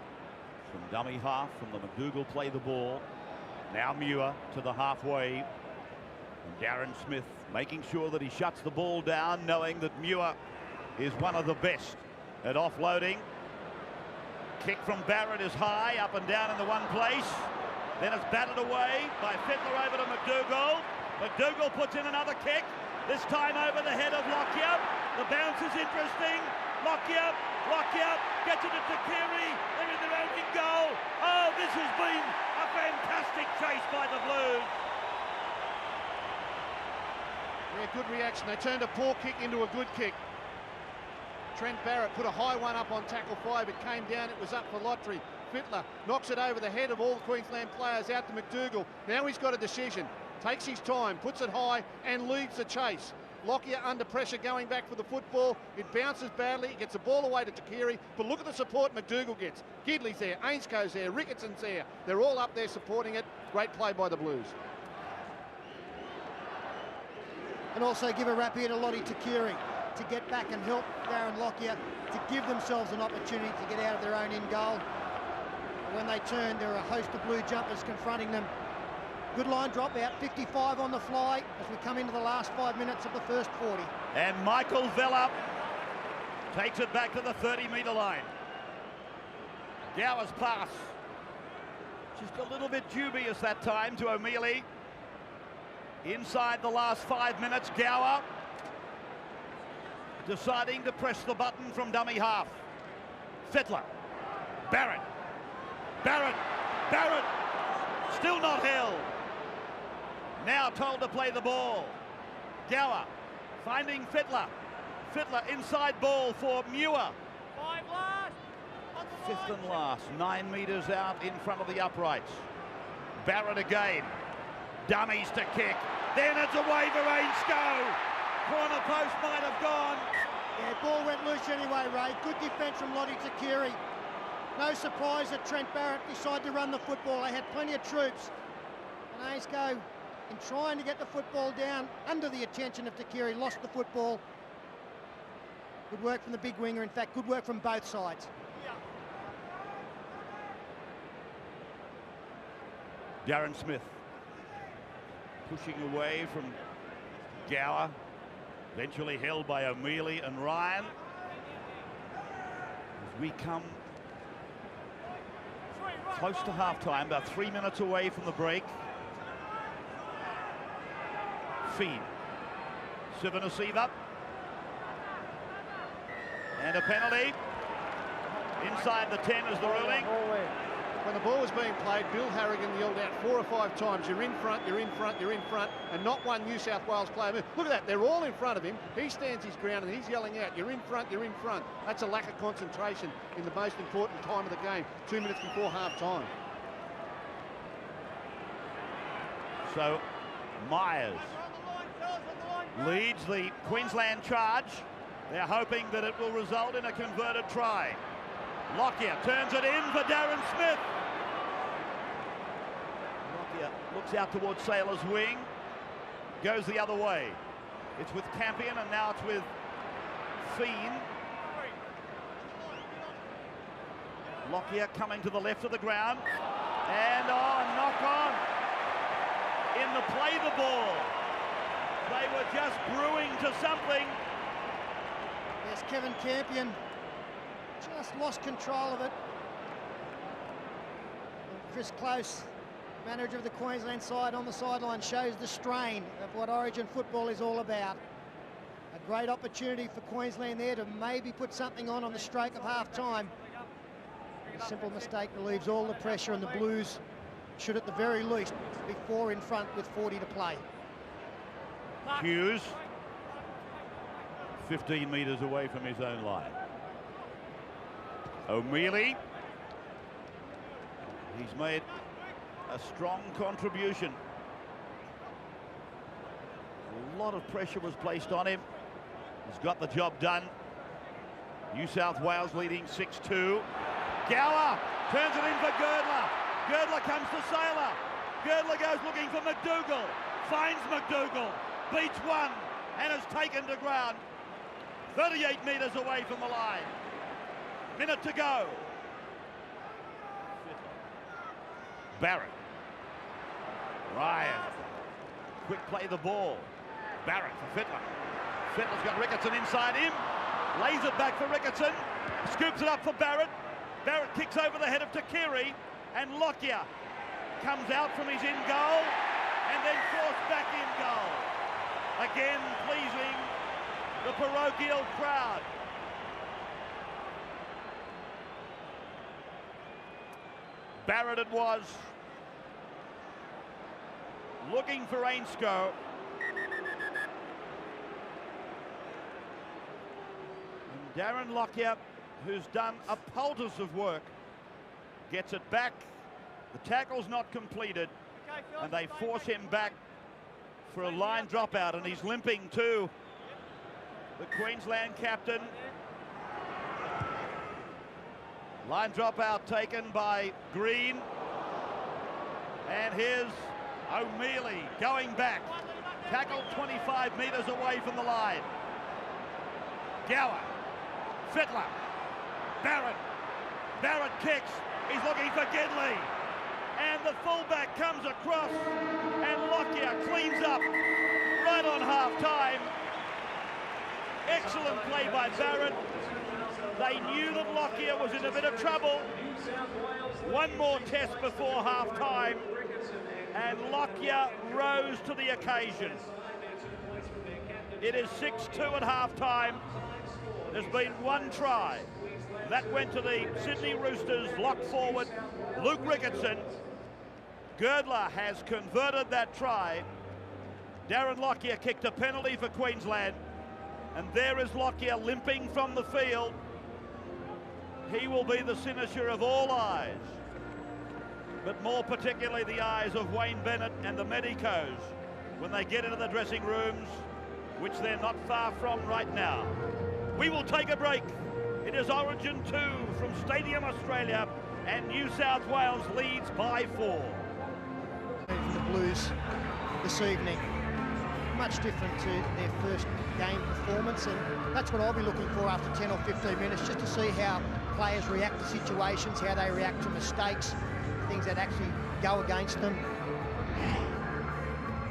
[SPEAKER 1] From dummy half, from the McDougall play the ball. Now Muir to the halfway. And Darren Smith making sure that he shuts the ball down, knowing that Muir is one of the best at offloading. Kick from Barrett is high, up and down in the one place. Then it's batted away by Fittler over to McDougall. McDougall puts in another kick, this time over the head of Lockyer. The bounce is interesting. Lockyer gets it to Takiri. They're in their own goal. Oh, this has been a fantastic chase by the Blues.
[SPEAKER 3] Yeah, good reaction. They turned a poor kick into a good kick. Trent Barrett put a high one up on tackle 5. It came down. It was up for Lottery. Fittler knocks it over the head of all the Queensland players out to McDougall. Now he's got a decision. Takes his time, puts it high and leads the chase. Lockyer under pressure going back for the football. It bounces badly. He gets the ball away to Takiri. But look at the support McDougall gets. Gidley's there. Ainscoe's there. Rickettson's there. They're all up there supporting it. Great play by the Blues.
[SPEAKER 2] And also give a rap here to Lottie Takiri to get back and help Darren Lockyer to give themselves an opportunity to get out of their own in goal. And when they turn, there are a host of Blue jumpers confronting them. Good line drop out, 55 on the fly as we come into the last 5 minutes of the first 40.
[SPEAKER 1] And Michael Vella takes it back to the 30-metre line. Gower's pass. Just a little bit dubious that time to O'Mealy. Inside the last 5 minutes, Gower deciding to press the button from dummy half. Fittler. Barrett. Still not held. Now told to play the ball. Gower finding Fittler. Fittler inside ball for Muir.
[SPEAKER 6] 5 last.
[SPEAKER 1] Fifth and last, 9 metres out in front of the uprights. Barrett again. Dummies to kick. Then it's away for Ainscoe. Corner post might have gone.
[SPEAKER 2] Yeah, ball went loose anyway, Ray. Good defence from Lottie Takiri. No surprise that Trent Barrett decided to run the football. They had plenty of troops. And Ainscoe, in trying to get the football down under the attention of Takiri, lost the football. Good work from the big winger. In fact, good work from both sides.
[SPEAKER 1] Darren Smith pushing away from Gower. Eventually held by O'Mealy and Ryan. As we come close to half-time, about 3 minutes away from the break. Feed. Sivanasiva. And a penalty. Inside the 10 is the ruling.
[SPEAKER 3] When the ball was being played, Bill Harrigan yelled out 4 or 5 times, "You're in front, you're in front, you're in front," and not one New South Wales player moved. Look at that, they're all in front of him. He stands his ground and he's yelling out, "You're in front, you're in front." That's a lack of concentration in the most important time of the game, 2 minutes before half-time.
[SPEAKER 1] So Myers leads the Queensland charge. They're hoping that it will result in a converted try. Lockyer turns it in for Darren Smith. Lockyer looks out towards Sailor's wing, goes the other way. It's with Campion and now it's with Fiend. Lockyer coming to the left of the ground. And knock on. In the play the ball. They were just brewing to something.
[SPEAKER 2] Yes, Kevin Campion just lost control of it. And Chris Close, manager of the Queensland side on the sideline, shows the strain of what Origin football is all about. A great opportunity for Queensland there to maybe put something on the stroke of half-time. A simple mistake relieves all the pressure, and the Blues should at the very least be 4 in front with 40 to play.
[SPEAKER 1] Hughes 15 metres away from his own line. O'Mealy, he's made a strong contribution. A lot of pressure was placed on him. He's got the job done. New South Wales leading 6-2. Gower turns it in for Girdler. Girdler comes to Sailor. Girdler goes looking for McDougall. Finds McDougall. Beats one and is taken to ground. 38 metres away from the line. Minute to go. Barrett. Ryan. Quick play the ball. Barrett for Fittler. Fittler's got Ricketson inside him. Lays it back for Ricketson. Scoops it up for Barrett. Barrett kicks over the head of Takiri. And Lockyer comes out from his in goal and then forced back in goal. Again pleasing the parochial crowd. Barrett it was, looking for Ainscough. And Darren Lockyer, who's done a poultice of work, gets it back. The tackle's not completed, and they force him back for a line dropout, and he's limping too. The Queensland captain. Line dropout taken by Green. And here's O'Mealy going back. Tackled 25 metres away from the line. Gower. Fittler. Barrett. Barrett kicks. He's looking for Gidley. And the fullback comes across. And Lockyer cleans up right on half-time. Excellent play by Barrett. They knew that Lockyer was in a bit of trouble. One more test before half-time, and Lockyer rose to the occasion. It is 6-2 at half-time. There's been one try. That went to the Sydney Roosters lock forward, Luke Ricketson. Girdler has converted that try. Darren Lockyer kicked a penalty for Queensland. And there is Lockyer limping from the field. He will be the cynosure of all eyes, but more particularly the eyes of Wayne Bennett and the medicos when they get into the dressing rooms, which they're not far from right now. We will take a break. It is Origin 2 from Stadium Australia, and New South Wales leads by 4.
[SPEAKER 2] The Blues this evening, much different to their first game performance, and that's what I'll be looking for after 10 or 15 minutes, just to see how players react to situations, how they react to mistakes, things that actually go against them.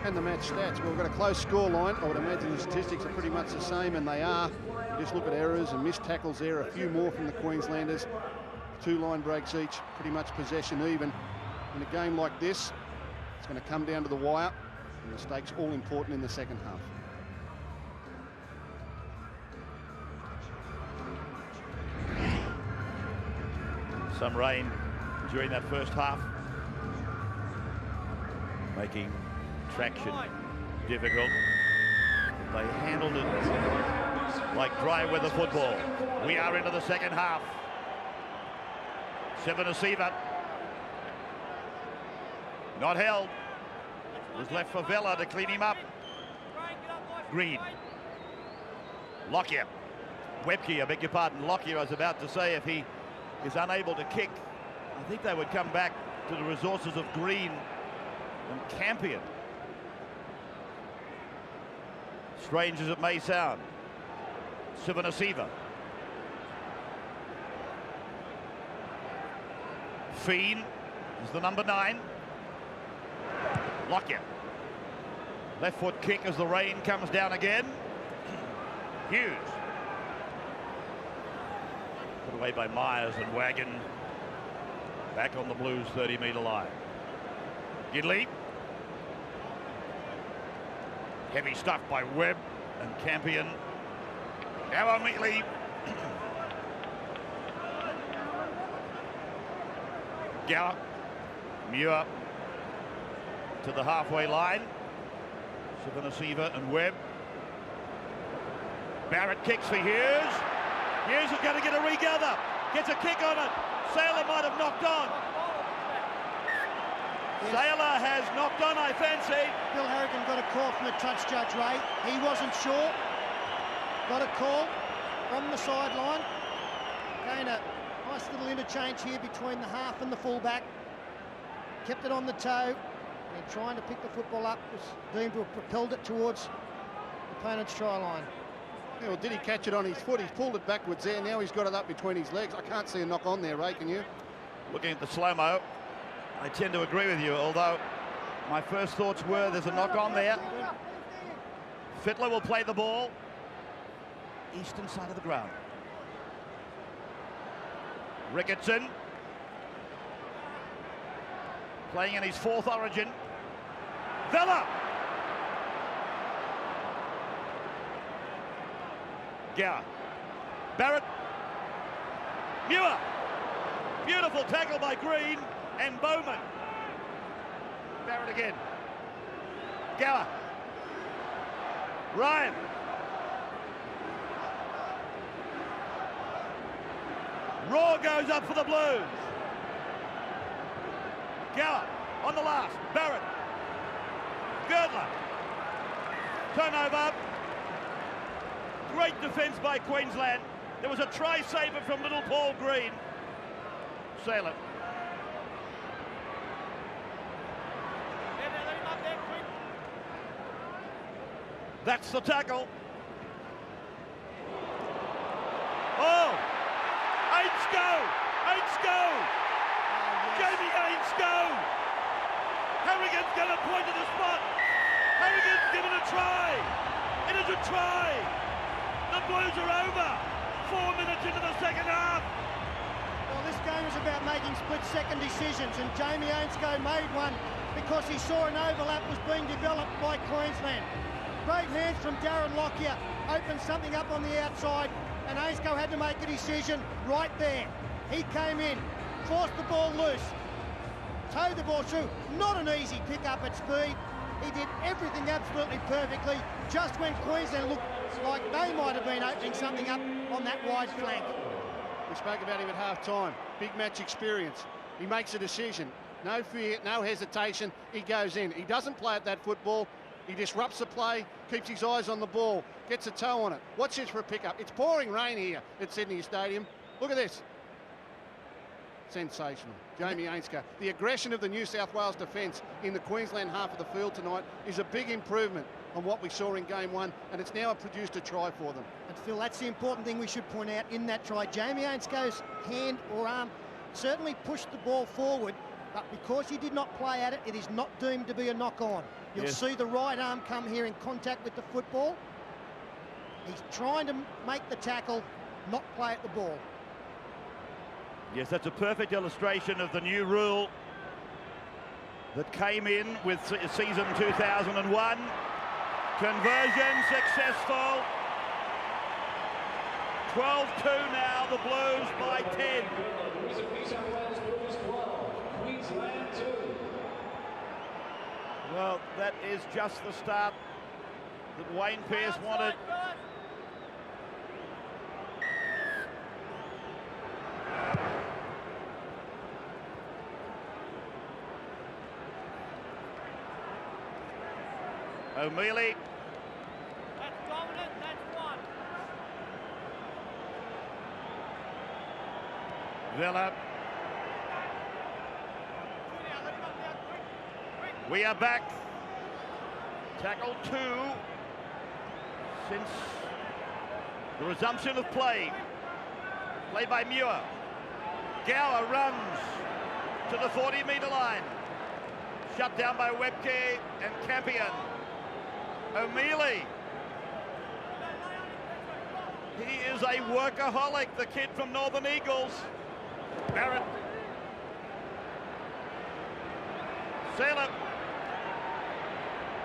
[SPEAKER 3] And the match stats. Well, we've got a close score line. I would imagine the statistics are pretty much the same, and they are. Just look at errors and missed tackles there, a few more from the Queenslanders. 2 line breaks each, pretty much possession even. In a game like this, it's going to come down to the wire, and mistakes all important in the second half.
[SPEAKER 1] Some rain during that first half, making traction difficult. They handled it like dry weather football. We are into the second half. Sivanasiva, not held, was left for Vella to clean him up. Green. Lockyer. Webke, I beg your pardon. Lockyer, I was about to say, if he is unable to kick, I think they would come back to the resources of Green and Campion. Strange as it may sound. Sivanasiva. Feen is the number 9. Lockyer. Left foot kick as the rain comes down again. Hughes. Put away by Myers, and Wagon back on the Blues 30-metre line. Gidley. Heavy stuff by Webb and Campion. Now O'Mealy. Gower. Muir to the halfway line. Sivanasiva and Webb. Barrett kicks for Hughes. Hughes is going to get a regather. Gets a kick on it. Sailor might have knocked on.
[SPEAKER 2] Yes.
[SPEAKER 1] Sailor has knocked on, I fancy.
[SPEAKER 2] Bill Harrigan got a call from the touch judge, Ray. He wasn't sure. Got a call from the sideline. Again, a nice little interchange here between the half and the fullback. Kept it on the toe, and trying to pick the football up, was deemed to have propelled it towards the opponent's try line.
[SPEAKER 3] Yeah, well, did he catch it on his foot? He's pulled it backwards there. Now he's got it up between his legs. I can't see a knock on there, Ray, can you?
[SPEAKER 1] Looking at the slow-mo. I tend to agree with you, although my first thoughts were there's a knock on there. Fittler will play the ball. Eastern side of the ground. Ricketson. Playing in his 4th origin. Villa. Gower. Barrett. Muir. Beautiful tackle by Green and Bowman. Barrett again. Gower. Ryan. Raw goes up for the Blues. Gower on the last. Barrett. Girdler. Turnover. Great defence by Queensland. There was a try saver from little Paul Green. Sailor. That's the tackle. Oh! Ainscow! Ainscow! Jamie Ainscow! Harrigan's going to point to the spot. Harrigan's given a try. It is a try. The Blues are over. 4 minutes into the second half.
[SPEAKER 2] Well, this game is about making split-second decisions, and Jamie Ainscow made one because he saw an overlap was being developed by Queensland. Great hands from Darren Lockyer, opened something up on the outside, and Ainscow had to make a decision right there. He came in, forced the ball loose, towed the ball through. Not an easy pick up at speed. He did everything absolutely perfectly, just when Queensland looked like they might have been opening something up on that wide flank.
[SPEAKER 3] We spoke about him at half-time. Big match experience. He makes a decision. No fear, no hesitation. He goes in. He doesn't play at that football. He disrupts the play, keeps his eyes on the ball, gets a toe on it. Watch this for a pickup. It's pouring rain here at Sydney Stadium. Look at this. Sensational. Jamie Ainscow. The aggression of the New South Wales defence in the Queensland half of the field tonight is a big improvement on what we saw in game 1, and it's now produced a try for them.
[SPEAKER 2] And Phil, that's the important thing we should point out in that try. Jamie Ainscow's hand or arm certainly pushed the ball forward, but because he did not play at it, it is not deemed to be a knock-on. You'll see the right arm come here in contact with the football. He's trying to make the tackle, not play at the ball.
[SPEAKER 1] Yes, that's a perfect illustration of the new rule that came in with season 2001. Conversion successful. 12-2 now, the Blues by 10. Well, that is just the start that Wayne Pearce wanted. O'Mealy.
[SPEAKER 7] That's dominant, that's one.
[SPEAKER 1] Villa. We are back. Tackle 2 since the resumption of play. Played by Muir. Gower runs to the 40-metre line. Shut down by Webke and Campion. O'Mealy. He is a workaholic, the kid from Northern Eagles. Barrett. Sailor.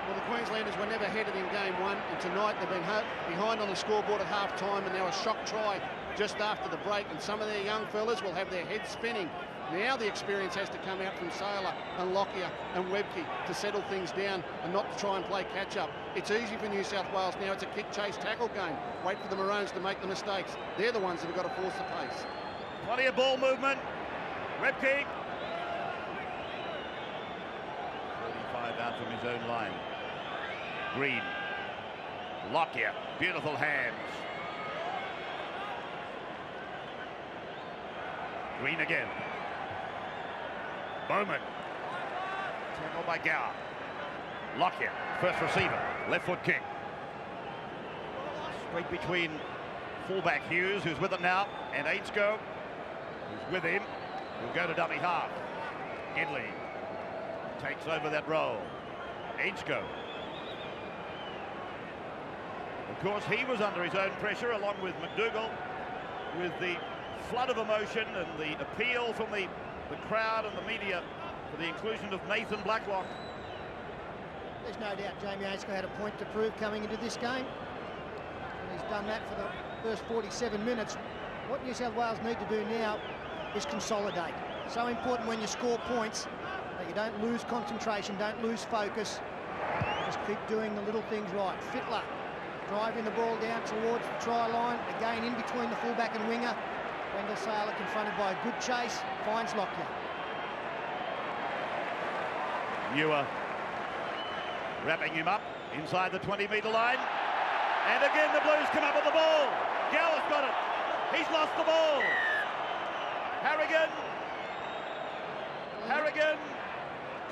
[SPEAKER 3] Well, the Queenslanders were never headed in game 1, and tonight they've been behind on the scoreboard at half-time, and now a shock try just after the break, and some of their young fellas will have their heads spinning. Now the experience has to come out from Sailor and Lockyer and Webke to settle things down and not to try and play catch-up. It's easy for New South Wales now. It's a kick-chase-tackle game. Wait for the Maroons to make the mistakes. They're the ones that have got to force the pace.
[SPEAKER 1] Plenty of ball movement. Webke. 45 out from his own line. Green. Lockyer. Beautiful hands. Green again. Bowman. Tackle by Gower. Lockyer. First receiver. Left foot kick. Straight between fullback Hughes, who's with it now, and Ainscow, who's with him, will go to dummy half. Headley takes over that role. Ainchco. Of course, he was under his own pressure, along with McDougall, with the flood of emotion and the appeal from the crowd and the media for the inclusion of Nathan Blacklock.
[SPEAKER 2] There's no doubt Jamie Ainchco had a point to prove coming into this game. And he's done that for the first 47 minutes. What New South Wales need to do now is consolidate. So important when you score points that you don't lose concentration, don't lose focus. Just keep doing the little things right. Fittler driving the ball down towards the try line. Again, in between the fullback and winger. Wendell Sailor confronted by a good chase, finds Lockyer.
[SPEAKER 1] Muir wrapping him up inside the 20-metre line. And again, the Blues come up with the ball. Gower's got it. He's lost the ball. Harrigan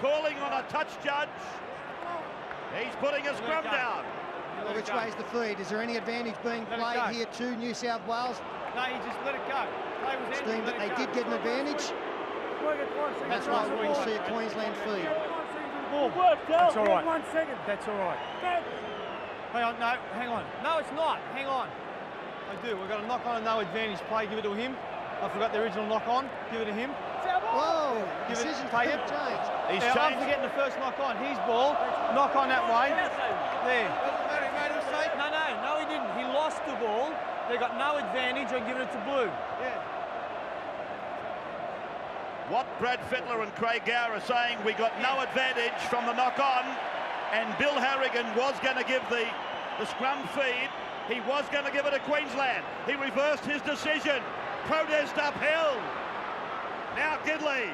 [SPEAKER 1] calling on a touch judge. He's putting a scrum down.
[SPEAKER 2] Well, which way's the feed? Is there any advantage being played here to New South Wales?
[SPEAKER 7] No, you just let it go. Play was
[SPEAKER 2] It's deemed that they did get an advantage. That's why we will see a Queensland feed.
[SPEAKER 7] That's all right. 1 second. That's all right. Hang on, no, hang on. No, it's not. Hang on. I do. We've got a knock on and no advantage play. Give it to him. I forgot the original knock on. Give it to him.
[SPEAKER 2] Whoa!
[SPEAKER 7] Give it.
[SPEAKER 2] Decision
[SPEAKER 7] Take it.
[SPEAKER 2] changed.
[SPEAKER 1] He's
[SPEAKER 7] I'm
[SPEAKER 1] changed.
[SPEAKER 7] forgetting the first knock on. His ball. Knock on that way. There. No, he didn't. He lost the ball. They got no advantage on giving it to Blue.
[SPEAKER 1] What Brad Fittler and Craig Gower are saying, we got no advantage from the knock-on, and Bill Harrigan was going to give the scrum feed. He was going to give it to Queensland. He reversed his decision. Protest uphill. Now Gidley.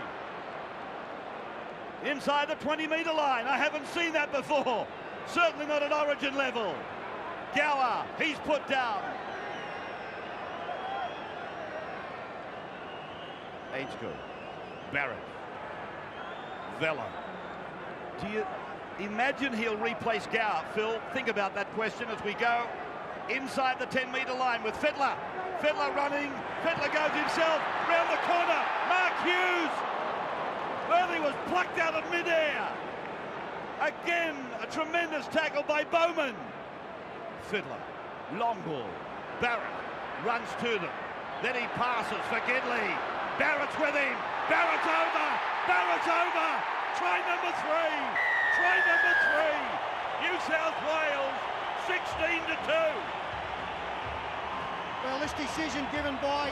[SPEAKER 1] Inside the 20-metre line. I haven't seen that before. Certainly not at Origin level. Gower, he's put down. Ainchco. Barrett. Vella. Do you imagine he'll replace Gower? Phil, think about that question as we go inside the 10-metre line with Fittler. Fittler running. Fittler goes himself round the corner. Mark Hughes. Worthy was plucked out of midair. Again, a tremendous tackle by Bowman. Fittler. Long ball. Barrett runs to them. Then he passes for Gidley. Barrett's with him. Barrett's over. Barrett's over. Try number 3. Try number 3. New South Wales 16-2.
[SPEAKER 2] Well, this decision given by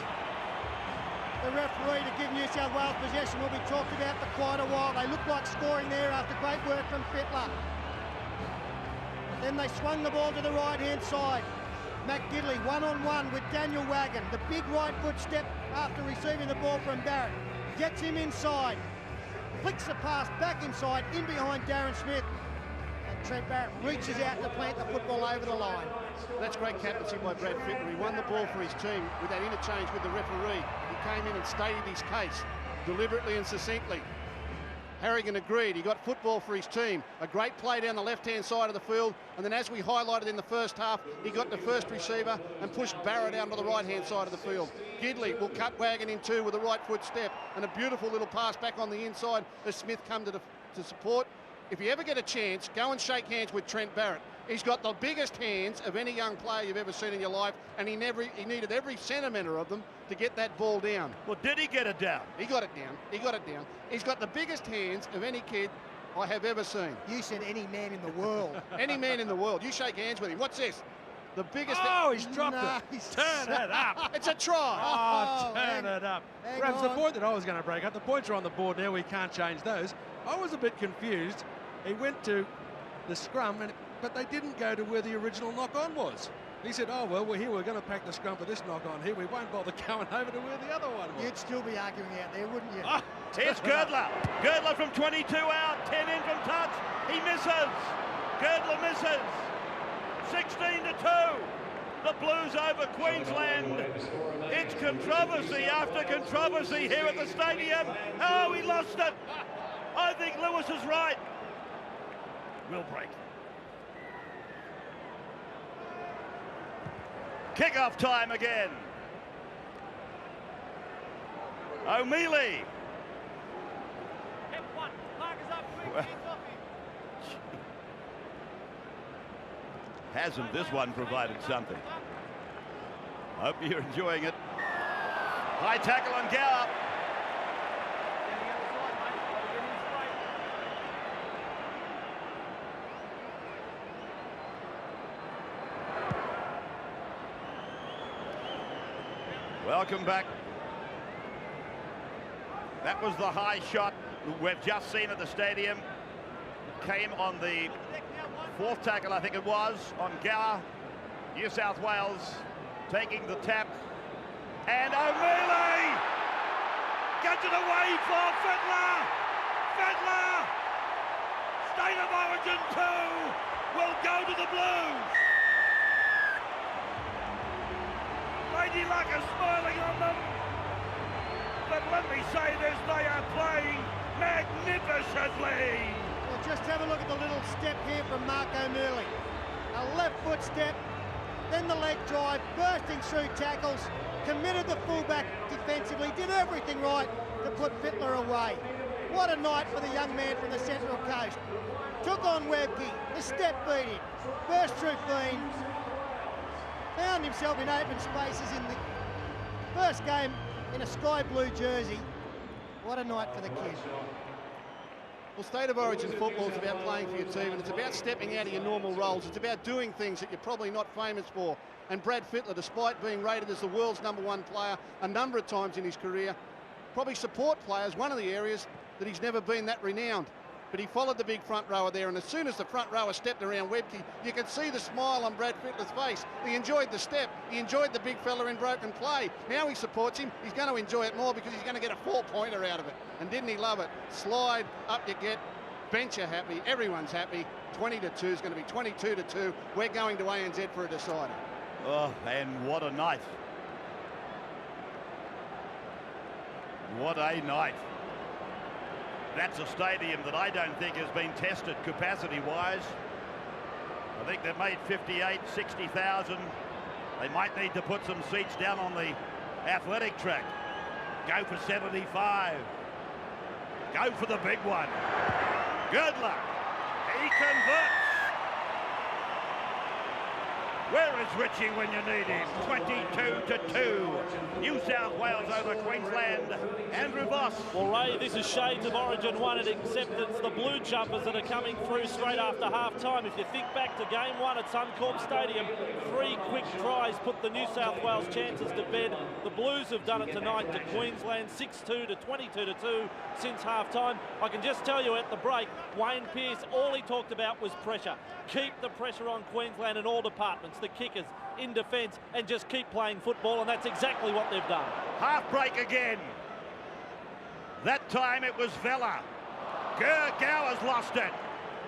[SPEAKER 2] the referee to give New South Wales possession will be talked about for quite a while. They looked like scoring there after great work from Fittler. But then they swung the ball to the right-hand side. Matt Gidley one-on-one with Daniel Wagon. The big right foot step after receiving the ball from Barrett. Gets him inside. Flicks the pass back inside, in behind Darren Smith. And Trent Barrett reaches out to plant the football over the line.
[SPEAKER 3] That's great captaincy by Brad Fittler. He won the ball for his team with that interchange with the referee. He came in and stated his case deliberately and succinctly. Harrigan agreed. He got football for his team. A great play down the left-hand side of the field. And then as we highlighted in the first half, he got the first receiver and pushed Barrett down to the right-hand side of the field. Gidley will cut Wagon in two with a right foot step and a beautiful little pass back on the inside as Smith come to support. If you ever get a chance, go and shake hands with Trent Barrett. He's got the biggest hands of any young player you've ever seen in your life, and he needed every centimetre of them to get that ball down.
[SPEAKER 1] Well, did he get it down?
[SPEAKER 3] He got it down. He got it down. He's got the biggest hands of any kid I have ever seen.
[SPEAKER 2] You said any man in the world.
[SPEAKER 3] Any man in the world. You shake hands with him. What's this? The biggest...
[SPEAKER 5] Oh, he's dropped
[SPEAKER 2] Nice.
[SPEAKER 5] it. Turn it up.
[SPEAKER 3] It's a try.
[SPEAKER 5] Oh,
[SPEAKER 2] hang-
[SPEAKER 5] turn it up.
[SPEAKER 2] hang
[SPEAKER 5] Perhaps the
[SPEAKER 2] on.
[SPEAKER 5] point that I was going to break up, the points are on the board now, we can't change those. I was a bit confused. He went to the scrum, but they didn't go to where the original knock-on was. He said, oh, well, we're here, we're going to pack the scrum for this knock-on here. We won't bother going over to where the other one was.
[SPEAKER 2] You'd still be arguing out there, wouldn't you?
[SPEAKER 5] Oh,
[SPEAKER 1] Here's Girdler. Girdler from 22 out, 10 in from touch. He misses. Girdler misses. 16-2. The Blues over Queensland. It's controversy after controversy here at the stadium. Oh, he lost it. I think Lewis is right. Will break. Kick-off time again. O'Mealy. Hasn't this one provided something? Hope you're enjoying it. High tackle on Gower. Welcome back. That was the high shot we've just seen at the stadium. Came on the fourth tackle, I think it was, on Gower. New South Wales taking the tap. And O'Mealy gets it away for Fittler. Fittler, State of Origin 2 will go to the Blues. Lady Luck is smiling on them. But let me say this, they are playing magnificently.
[SPEAKER 2] Well, just have a look at the little step here from Mark O'Mealy. A left foot step, then the leg drive, bursting through tackles, committed the fullback defensively, did everything right to put Fittler away. What a night for the young man from the Central Coast. Took on Webke, the step beat him, burst through Fiends, found himself in open spaces in the first game in a sky blue jersey. What a night for the kid.
[SPEAKER 3] Well, State of Origin football is about playing for your team, and it's about stepping out of your normal roles. It's about doing things that you're probably not famous for. And Brad Fittler, despite being rated as the world's #1 player a number of times in his career, probably support players, one of the areas that he's never been that renowned. But he followed the big front rower there, and as soon as the front rower stepped around Webke, you could see the smile on Brad Fittler's face. He enjoyed the step. He enjoyed the big fella in broken play. Now he supports him. He's going to enjoy it more because he's going to get a 4-pointer out of it. And didn't he love it? Slide, up you get. Bench are happy. Everyone's happy. 20-2 is going to be 22-2. We're going to ANZ for a decider.
[SPEAKER 1] Oh, and what a night. What a night. That's a stadium that I don't think has been tested capacity-wise. I think they've made 58, 60,000. They might need to put some seats down on the athletic track. Go for 75. Go for the big one. Good luck. He converts. Where is Richie when you need him? 22-2. New South Wales over Queensland. Andrew Voss.
[SPEAKER 6] Well, Ray, this is shades of Origin 1, except it's the Blue Jumpers that are coming through straight after half-time. If you think back to Game 1 at Suncorp Stadium, 3 quick tries put the New South Wales chances to bed. The Blues have done it tonight to Queensland, 6-2 to 22-2 since half-time. I can just tell you at the break, Wayne Pearce, all he talked about was pressure. Keep the pressure on Queensland in all departments, the kickers, in defence, and just keep playing football, and that's exactly what they've done.
[SPEAKER 1] Half break again. That time it was Vella. Gower's lost it.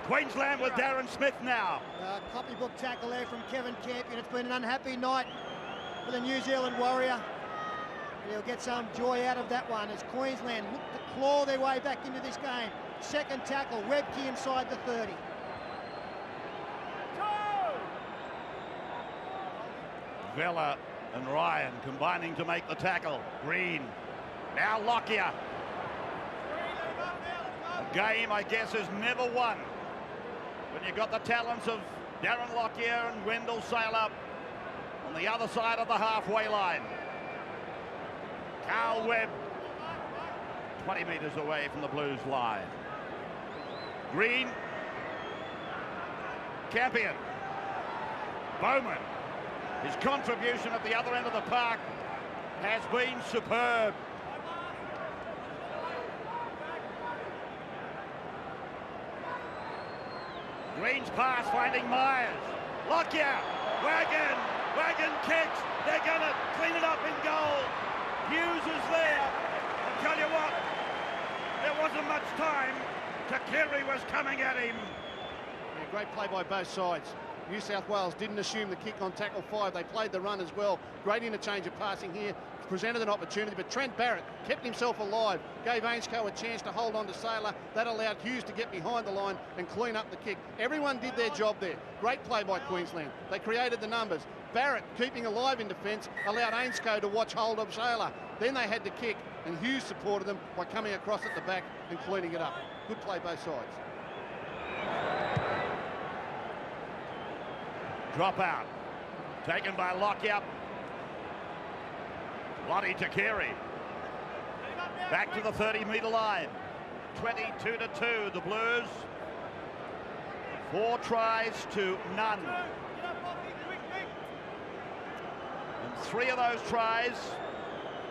[SPEAKER 1] Queensland with Darren Smith now.
[SPEAKER 2] Copybook tackle there from Kevin Campion. It's been an unhappy night for the New Zealand Warrior. And he'll get some joy out of that one as Queensland look to claw their way back into this game. Second tackle, Webke inside the 30.
[SPEAKER 1] Vella and Ryan combining to make the tackle. Green. Now Lockyer. A game, I guess, is never won when you've got the talents of Darren Lockyer and Wendell Sailor on the other side of the halfway line. Carl Webb, 20 metres away from the Blues line. Green. Campion. Bowman. His contribution at the other end of the park has been superb. Green's pass finding Myers. Lockyer. Wagon kicks. They're going to clean it up in goal. Hughes is there. I tell you what, there wasn't much time. Takiri was coming at him.
[SPEAKER 3] Yeah, great play by both sides. New South Wales didn't assume the kick on tackle 5. They played the run as well. Great interchange of passing here. Presented an opportunity, but Trent Barrett kept himself alive. Gave Ainscough a chance to hold on to Sailor. That allowed Hughes to get behind the line and clean up the kick. Everyone did their job there. Great play by Queensland. They created the numbers. Barrett, keeping alive in defence, allowed Ainscough to watch hold of Sailor. Then they had to kick, and Hughes supported them by coming across at the back and cleaning it up. Good play both sides.
[SPEAKER 1] Drop out. Taken by Lockyer. Lottie Takiri. Back to the 30-metre line. 22-2, the Blues. 4 tries to none. And 3 of those tries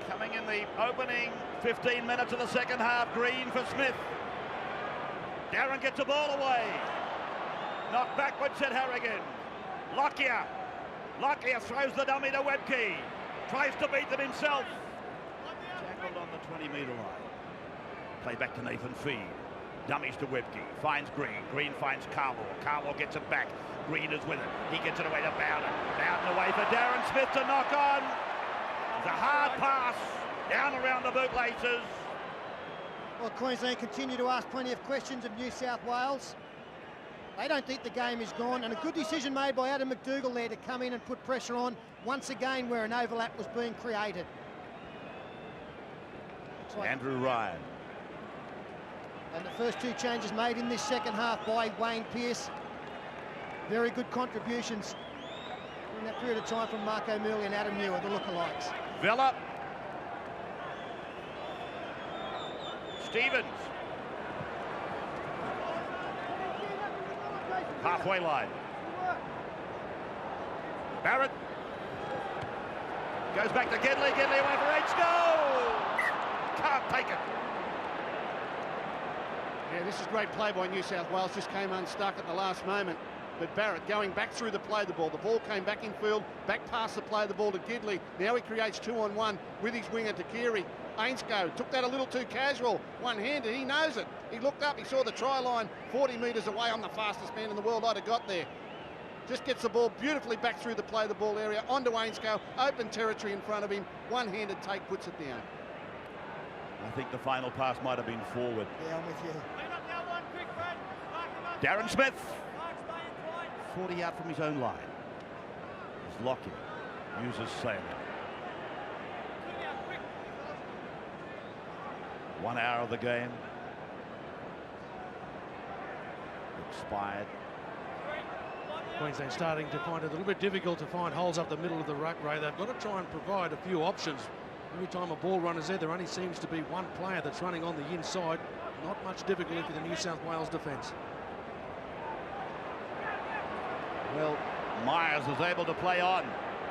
[SPEAKER 1] coming in the opening 15 minutes of the second half. Green for Smith. Darren gets the ball away. Knocked backwards at Harrigan. Lockyer. Lockyer throws the dummy to Webke. Tries to beat them himself. Tackled on the 20-metre line. Play back to Nathan Fee. Dummies to Webke. Finds Green. Green finds Carwell. Carwell gets it back. Green is with it. He gets it away to Bowden. Bowden away for Darren Smith to knock on. It's a hard pass. Down around the bootlaces.
[SPEAKER 2] Well, Queensland continue to ask plenty of questions of New South Wales. They don't think the game is gone, and a good decision made by Adam McDougall there to come in and put pressure on once again where an overlap was being created.
[SPEAKER 1] Andrew Ryan.
[SPEAKER 2] And the first 2 changes made in this second half by Wayne Pearce. Very good contributions in that period of time from Mark O'Mealy and Adam Muir, the lookalikes.
[SPEAKER 1] Villa. Stevens. Halfway line. Barrett. Goes back to Gedley. Gedley away for H. Can't take it.
[SPEAKER 3] Yeah, this is great play by New South Wales. Just came unstuck at the last moment. But Barrett going back through the play of the ball. The ball came back in field, back past the play of the ball to Gidley. Now he creates 2-on-1 with his winger Takiri. Ainscough took that a little too casual, one-handed. He knows it. He looked up, he saw the try line 40 metres away. I'm the fastest man in the world. I'd have got there. Just gets the ball beautifully back through the play of the ball area onto Ainscough. Open territory in front of him. One-handed take, puts it down.
[SPEAKER 1] I think the final pass might have been forward.
[SPEAKER 2] Yeah, I'm with you.
[SPEAKER 1] Darren Smith. 40 out from his own line. As Lockyer uses Sailor. 1 hour of the game expired.
[SPEAKER 5] Queensland starting to find it a little bit difficult to find holes up the middle of the ruck, Ray. They've got to try and provide a few options. Every time a ball runner's there only seems to be one player that's running on the inside. Not much difficulty for the New South Wales defence.
[SPEAKER 1] Well, Myers is able to play on.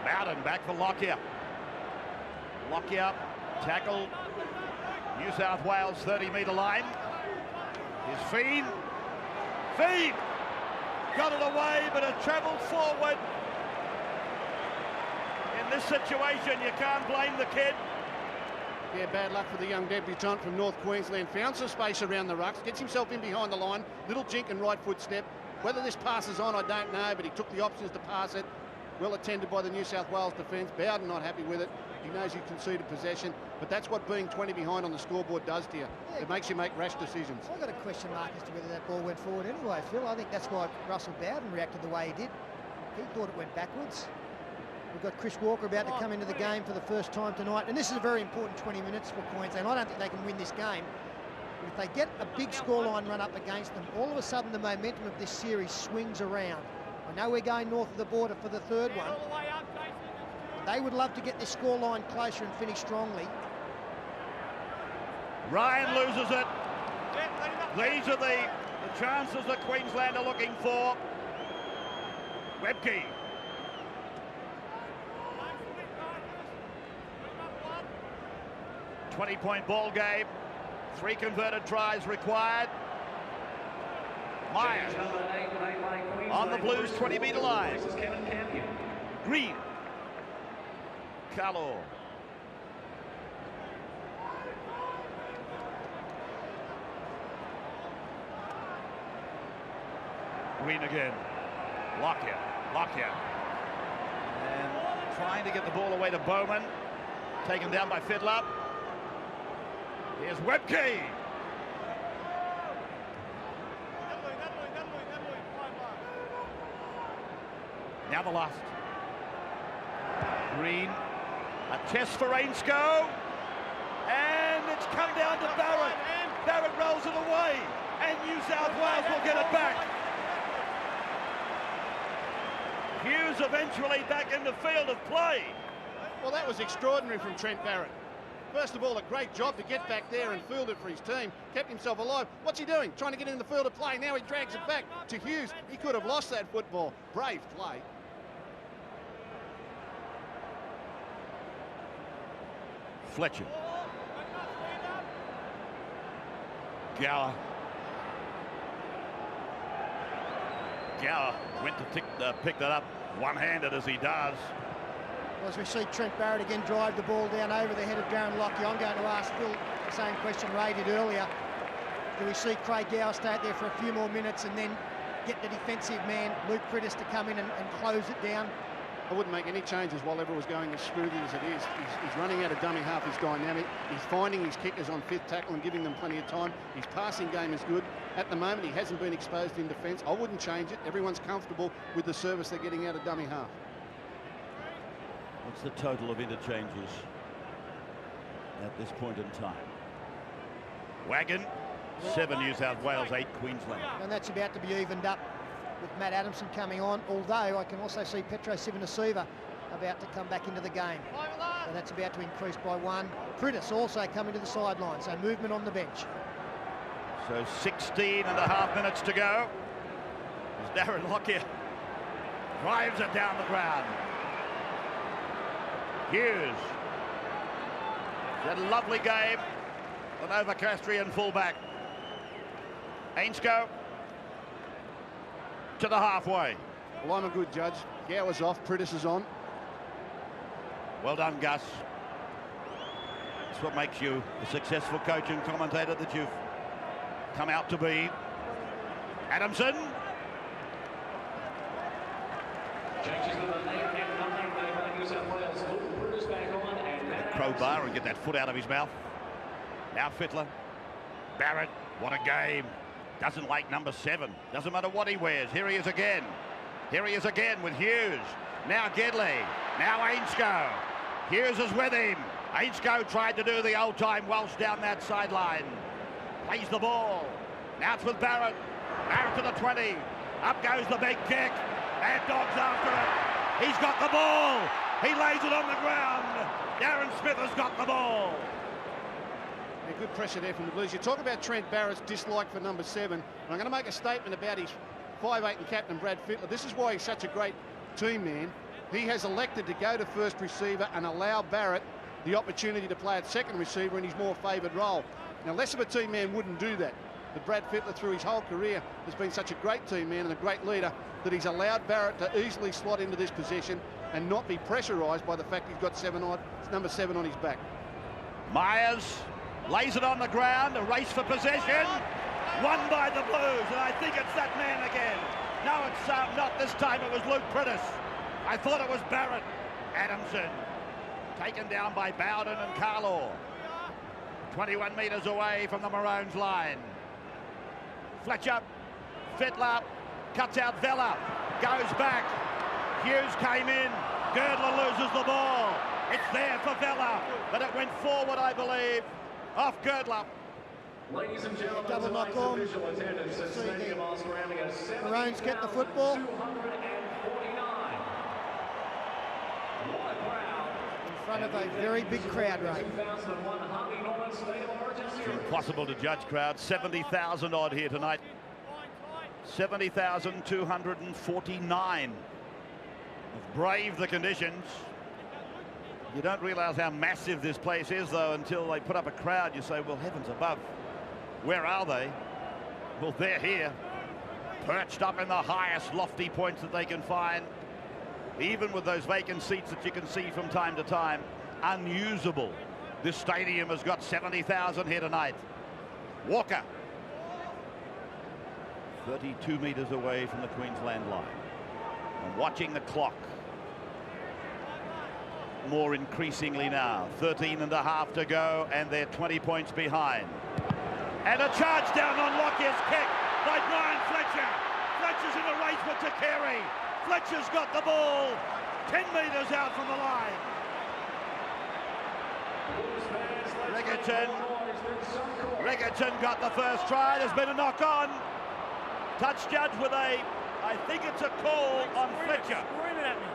[SPEAKER 1] Bowden back for Lockyer. Lockyer tackle. New South Wales 30-metre line. Here's Feen. Feen got it away, but it travelled forward. In this situation, you can't blame the kid.
[SPEAKER 3] Yeah, bad luck for the young debutant from North Queensland. Found some space around the rucks, gets himself in behind the line. Little jink and right foot step. Whether this passes on, I don't know, but he took the options to pass it. Well attended by the New South Wales defence. Bowden not happy with it. He knows he conceded possession, but that's what being 20 behind on the scoreboard does to you.
[SPEAKER 2] Yeah.
[SPEAKER 3] It makes you make rash decisions.
[SPEAKER 2] I've got a question mark as to whether that ball went forward anyway, Phil. I think that's why Russell Bowden reacted the way he did. He thought it went backwards. We've got Chris Walker about to come into the game for the first time tonight, and this is a very important 20 minutes for Queensland. I don't think they can win this game. But if they get a big scoreline run up against them, all of a sudden the momentum of this series swings around. I know we're going north of the border for the third one. They would love to get this scoreline closer and finish strongly.
[SPEAKER 1] Ryan loses it. These are the chances that Queensland are looking for. Webke. $20-point ball game. 3 converted tries required. Myers on the Blues 20-metre line. Green. Calor. Green again. Lockyer. Lockyer. And trying to get the ball away to Bowman. Taken down by Fiddler. Here's Webke. Now the last. Green. A test for Ainscough. And it's come down to Barrett. Barrett rolls it away. And New South Wales will get it back. Hughes eventually back in the field of play.
[SPEAKER 3] Well, that was extraordinary from Trent Barrett. First of all, a great job to get back there and field it for his team. Kept himself alive. What's he doing? Trying to get in the field of play. Now he drags it back to Hughes. He could have lost that football. Brave play.
[SPEAKER 1] Fletcher. Gower. Gower went to pick that up one-handed as he does.
[SPEAKER 2] Well, as we see Trent Barrett again drive the ball down over the head of Darren Lockyer, I'm going to ask Phil the same question Ray did earlier. Do we see Craig Gower stay out there for a few more minutes and then get the defensive man, Luke Priddis, to come in and close it down?
[SPEAKER 3] I wouldn't make any changes while everyone was going as smoothly as it is. He's running out of dummy half. He's dynamic. He's finding his kickers on fifth tackle and giving them plenty of time. His passing game is good. At the moment, he hasn't been exposed in defence. I wouldn't change it. Everyone's comfortable with the service they're getting out of dummy half.
[SPEAKER 1] What's the total of interchanges at this point in time? Wagon, 7 New South Wales, 8 Queensland.
[SPEAKER 2] And that's about to be evened up with Matt Adamson coming on, although I can also see Petro Sivanasiva about to come back into the game. So that's about to increase by 1. Priddis also coming to the sideline, so movement on the bench.
[SPEAKER 1] So 16.5 minutes to go. As Darren Lockyer drives it down the ground. Hughes. That lovely game. The Novocastrian fullback. Ainscough to the halfway.
[SPEAKER 3] Well, I'm a good judge. Gower's off, Priddis is on.
[SPEAKER 1] Well done, Gus. That's what makes you the successful coach and commentator that you've come out to be. Adamson. Crowbar and get that foot out of his mouth. Now Fittler. Barrett, what a game. Doesn't like number 7. Doesn't matter what he wears. Here he is again. Here he is again with Hughes. Now Gedley. Now Ainscough. Hughes is with him. Ainscough tried to do the old-time Welsh down that sideline. Plays the ball. Now it's with Barrett. Barrett to the 20. Up goes the big kick. Mad Dog's after it. He's got the ball. He lays it on the ground. Darren Smith has got the ball.
[SPEAKER 3] Yeah, good pressure there from the Blues. You talk about Trent Barrett's dislike for number 7. And I'm going to make a statement about his 5'8" and captain Brad Fittler. This is why he's such a great team man. He has elected to go to first receiver and allow Barrett the opportunity to play at second receiver in his more favoured role. Now, less of a team man wouldn't do that. But Brad Fittler, through his whole career, has been such a great team man and a great leader that he's allowed Barrett to easily slot into this position and not be pressurised by the fact he's got number 7 on his back.
[SPEAKER 1] Myers lays it on the ground, a race for possession, won by the Blues, and I think it's that man again. No, it's not this time, it was Luke Priddis. I thought it was Barrett. Adamson, taken down by Bowden and Carlaw. 21 metres away from the Maroons line. Fletcher, Fittler, cuts out Vella, goes back. Hughes came in, Girdler loses the ball. It's there for Vella, but it went forward, I believe, off Girdler.
[SPEAKER 4] Ladies and gentlemen,
[SPEAKER 2] Double knock on.
[SPEAKER 4] official attendance at Stadium surrounding us.
[SPEAKER 2] Maroons get the football.
[SPEAKER 4] 249. What a crowd.
[SPEAKER 2] In front of a very big crowd, Ray.
[SPEAKER 4] 2001 Harvey Norman State of Origin Series.
[SPEAKER 1] Impossible to judge crowd, 70,000 odd here tonight. 70,249 have braved the conditions. You don't realise how massive this place is, though, until they put up a crowd. You say, well, heavens above, where are they? Well, they're here, perched up in the highest lofty points that they can find. Even with those vacant seats that you can see from time to time, unusable. This stadium has got 70,000 here tonight. Walker, 32 metres away from the Queensland line. And watching the clock. More increasingly now. 13.5 to go, and they're 20 points behind. And a charge down on Lockyer's kick by Brian Fletcher. Fletcher's in a race with Takeri. Fletcher's got the ball 10 metres out from the line. Rigerton got the first try. There's been a knock on. Touch judge with a I think it's a call on Fletcher.
[SPEAKER 7] Screaming at me.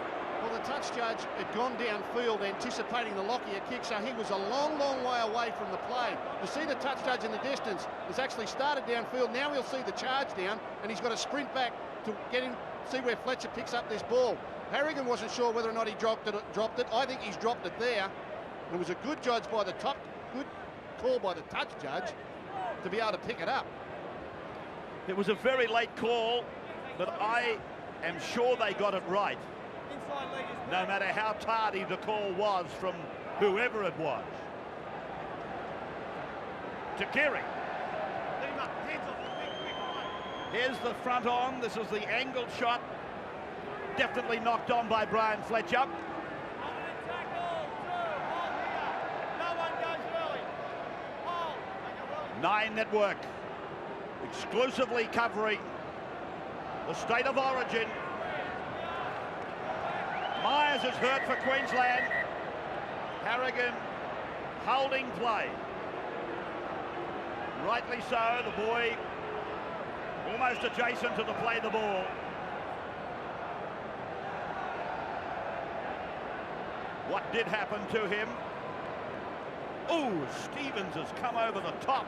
[SPEAKER 3] Well, the touch judge had gone downfield anticipating the Lockyer kick, so he was a long, long way away from the play. You see the touch judge in the distance has actually started downfield. Now he'll see the charge down, and he's got to sprint back to get him, see where Fletcher picks up this ball. Harrigan wasn't sure whether or not he dropped it. I think he's dropped it there. And it was a good judge by the top, good call by the touch judge to be able to pick it up.
[SPEAKER 1] It was a very late call, but I am sure they got it right.
[SPEAKER 7] Inside leg is
[SPEAKER 1] No matter how tardy the call was from whoever it was. Takiri.
[SPEAKER 7] Leave him up. Hands off. Quick.
[SPEAKER 1] Here's the front on. This is the angled shot. Definitely knocked on by Brian Fletcher.
[SPEAKER 7] Tackle. 2. Hold here. No one goes early. Hold. Make it early.
[SPEAKER 1] 9 Network. Exclusively covering the state of origin. Myers is hurt for Queensland. Harrigan holding play. Rightly so, the boy almost adjacent to the play the ball. What did happen to him? Oh, Stevens has come over the top.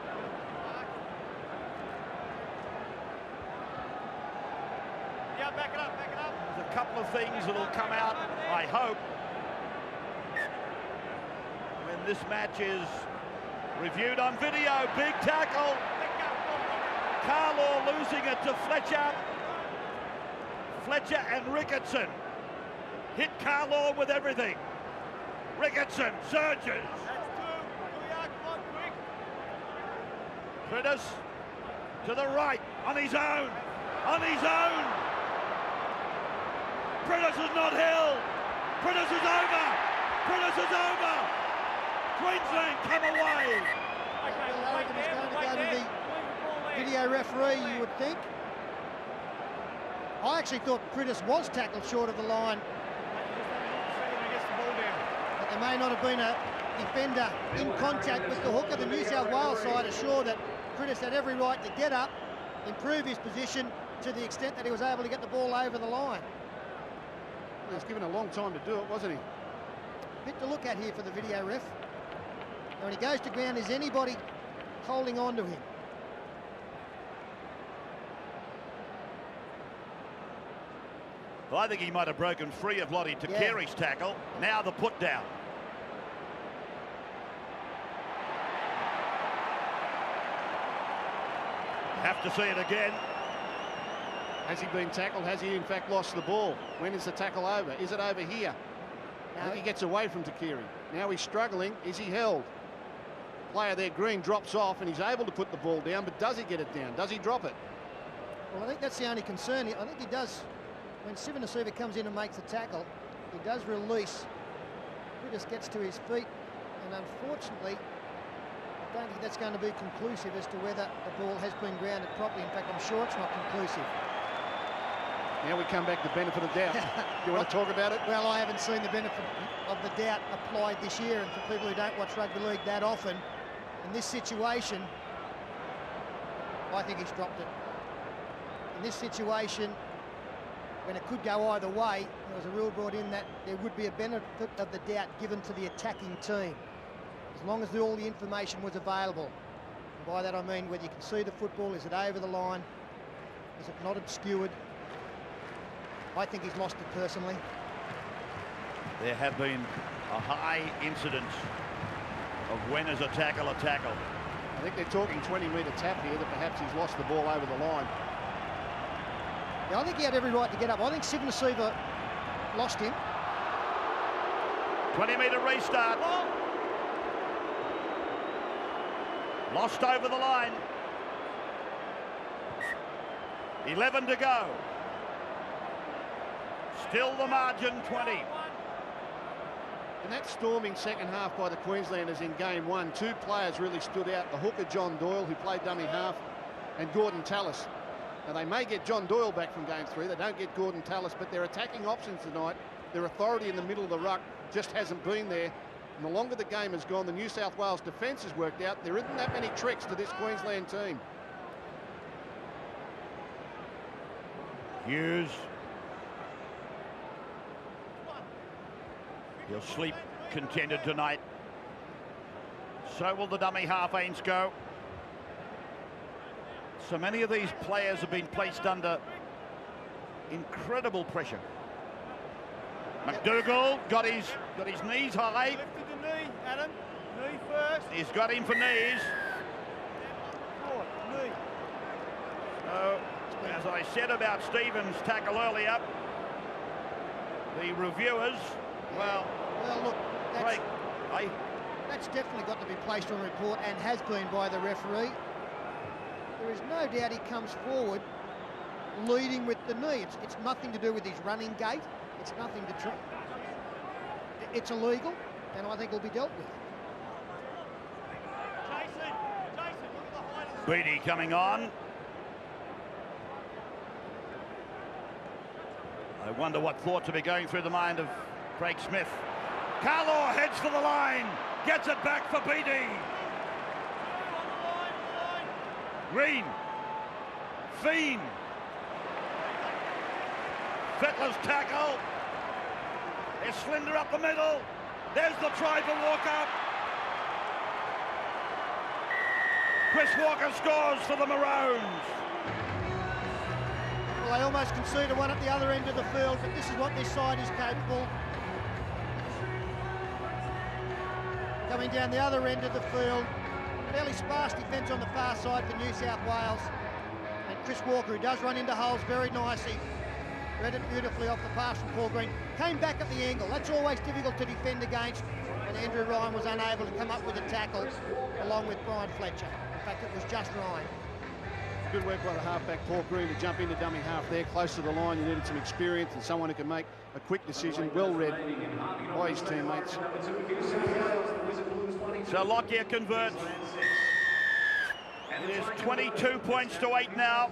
[SPEAKER 7] Yeah, back it up, back it up.
[SPEAKER 1] There's a couple of things that'll come out, I hope, when this match is reviewed on video. Big tackle. Carlaw losing it to Fletcher. Fletcher and Ricketson hit Carlaw with everything. Ricketson surges.
[SPEAKER 7] That's 2. Come on, quick.
[SPEAKER 1] Critters to the right, on his own. On his own. Priddis is not held. Priddis is over. Priddis is over. Queensland come away.
[SPEAKER 7] Okay,
[SPEAKER 2] Well,
[SPEAKER 7] wait
[SPEAKER 2] Harrigan is
[SPEAKER 7] there,
[SPEAKER 2] going to
[SPEAKER 7] wait
[SPEAKER 2] go to
[SPEAKER 7] there.
[SPEAKER 2] the
[SPEAKER 7] Leave the ball there.
[SPEAKER 2] video referee, you would think. I actually thought Priddis was tackled short of the line,
[SPEAKER 7] Second, he gets the ball down.
[SPEAKER 2] but there may not have been a defender in contact with the hooker. The New South Wales side are sure that Priddis had every right to get up, improve his position to the extent that he was able to get the ball over the line.
[SPEAKER 3] He was given a long time to do it, wasn't he?
[SPEAKER 2] Bit to look at here for the video ref. And when he goes to ground, is anybody holding on to him?
[SPEAKER 1] Well, I think he might have broken free of Lottie Takiri's tackle. Now the put down. Have to see it again.
[SPEAKER 3] Has he been tackled? Has he in fact lost the ball? When is the tackle over? Is it over here? I think he gets away from Takiri. Now he's struggling. Is he held? Player there, Green, drops off and he's able to put the ball down, but does he get it down? Does he drop it?
[SPEAKER 2] Well, I think that's the only concern. I think he does, when Sivanasiva comes in and makes the tackle, he does release. Priddis gets to his feet, and unfortunately, I don't think that's going to be conclusive as to whether the ball has been grounded properly. In fact, I'm sure it's not conclusive.
[SPEAKER 3] Now we come back to benefit of doubt. You want to talk about it?
[SPEAKER 2] Well, I haven't seen the benefit of the doubt applied this year, and for people who don't watch rugby league that often, in this situation, I think he's dropped it. In this situation, when it could go either way, there was a rule brought in that there would be a benefit of the doubt given to the attacking team, as long as all the information was available. And by that I mean whether you can see the football, is it over the line, is it not obscured. I think he's lost it personally.
[SPEAKER 1] There have been a high incidence of when is a tackle a tackle.
[SPEAKER 3] I think they're talking 20-metre tap here that perhaps he's lost the ball over the line.
[SPEAKER 2] Yeah, I think he had every right to get up. I think Sivanasiva lost him.
[SPEAKER 1] 20-metre restart. Lost over the line. 11 to go. Still the margin, 20.
[SPEAKER 3] In that storming second half by the Queenslanders in game one, 2 players really stood out. The hooker, John Doyle, who played dummy half, and Gordon Tallis. Now, they may get John Doyle back from game 3. They don't get Gordon Tallis, but their attacking options tonight, their authority in the middle of the ruck just hasn't been there. And the longer the game has gone, the New South Wales defence has worked out. There isn't that many tricks to this Queensland team.
[SPEAKER 1] Hughes. He'll sleep contented tonight. So will the dummy half Ains go. So many of these players have been placed under incredible pressure. McDougall got his knees high.
[SPEAKER 7] Lifted the knee, Adam. Knee first.
[SPEAKER 1] He's got him for knees.
[SPEAKER 7] Forward, knee.
[SPEAKER 1] So, as I said about Stevens' tackle earlier, the reviewers, well,
[SPEAKER 2] look,
[SPEAKER 1] Craig,
[SPEAKER 2] that's definitely got to be placed on report and has been by the referee. There is no doubt he comes forward leading with the knee. It's nothing to do with his running gait. It's nothing to try. It's illegal, and I think will be dealt with.
[SPEAKER 7] Jason, look at the height of the...
[SPEAKER 1] Beattie coming on. I wonder what thoughts will be going through the mind of Craig Smith. Carlaw heads for the line, gets it back for Beattie. Green, Fiend. Fittler's tackle. It's Slender up the middle. There's the try for Walker. Chris Walker scores for the Maroons.
[SPEAKER 2] Well, they almost conceded one at the other end of the field, but this is what this side is capable. Coming down the other end of the field, fairly sparse defence on the far side for New South Wales. And Chris Walker, who does run into holes very nicely, read it beautifully off the pass from Paul Green. Came back at the angle. That's always difficult to defend against, and Andrew Ryan was unable to come up with a tackle along with Brian Fletcher. In fact, it was just Ryan.
[SPEAKER 3] Good work by the halfback Paul Green to jump into dummy half there, close to the line. You needed some experience and someone who can make a quick decision. Well read by his teammates.
[SPEAKER 1] So Lockyer converts. It is 22 points to 8 now.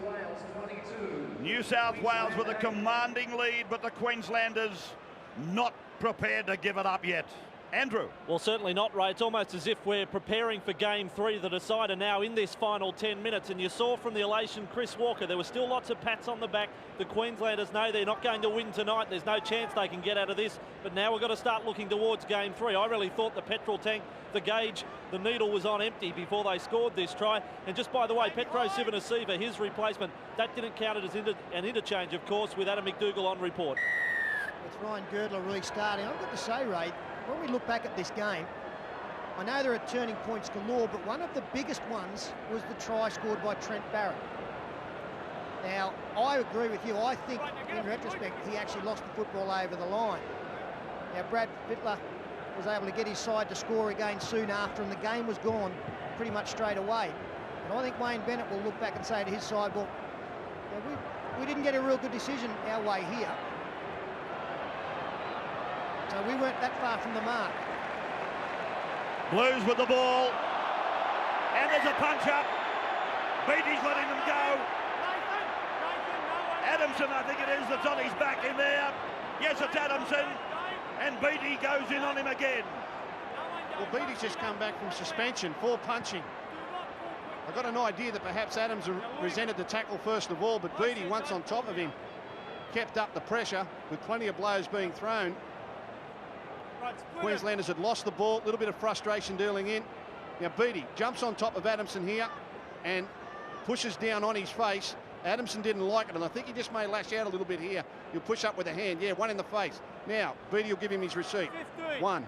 [SPEAKER 1] New South Wales with a commanding lead, but the Queenslanders not prepared to give it up yet. Andrew.
[SPEAKER 6] Well, certainly not, Ray. It's almost as if we're preparing for Game 3, the decider now in this final 10 minutes. And you saw from the elation Chris Walker, there were still lots of pats on the back. The Queenslanders know they're not going to win tonight. There's no chance they can get out of this. But now we've got to start looking towards Game 3. I really thought the petrol tank, the gauge, the needle was on empty before they scored this try. And just by the way, Petro Sivanasiva, his replacement, that didn't count it as an interchange, of course, with Adam McDougall on report.
[SPEAKER 2] It's Ryan Girdler really starting. I've got to say, Ray, when we look back at this game, I know there are turning points galore, but one of the biggest ones was the try scored by Trent Barrett. Now, I agree with you. I think, in retrospect, he actually lost the football over the line. Now, Brad Fittler was able to get his side to score again soon after, and the game was gone pretty much straight away. And I think Wayne Bennett will look back and say to his side, well, we didn't get a real good decision our way here. So we weren't that far from the mark.
[SPEAKER 1] Blues with the ball. And there's a punch up. Beattie's letting them go. Adamson, I think it is, that's on his back in there. Yes, it's Adamson. And Beattie goes in on him again.
[SPEAKER 3] Well, Beattie's just come back from suspension for punching. I got an idea that perhaps Adams resented the tackle first of all, but Beattie, once on top of him, kept up the pressure with plenty of blows being thrown. Queenslanders had lost the ball, a little bit of frustration dealing in. Now Beattie jumps on top of Adamson here and pushes down on his face. Adamson didn't like it, and I think he just may lash out a little bit here. He'll push up with a hand. Yeah, one in the face. Now, Beattie will give him his receipt.
[SPEAKER 7] 15.
[SPEAKER 3] One.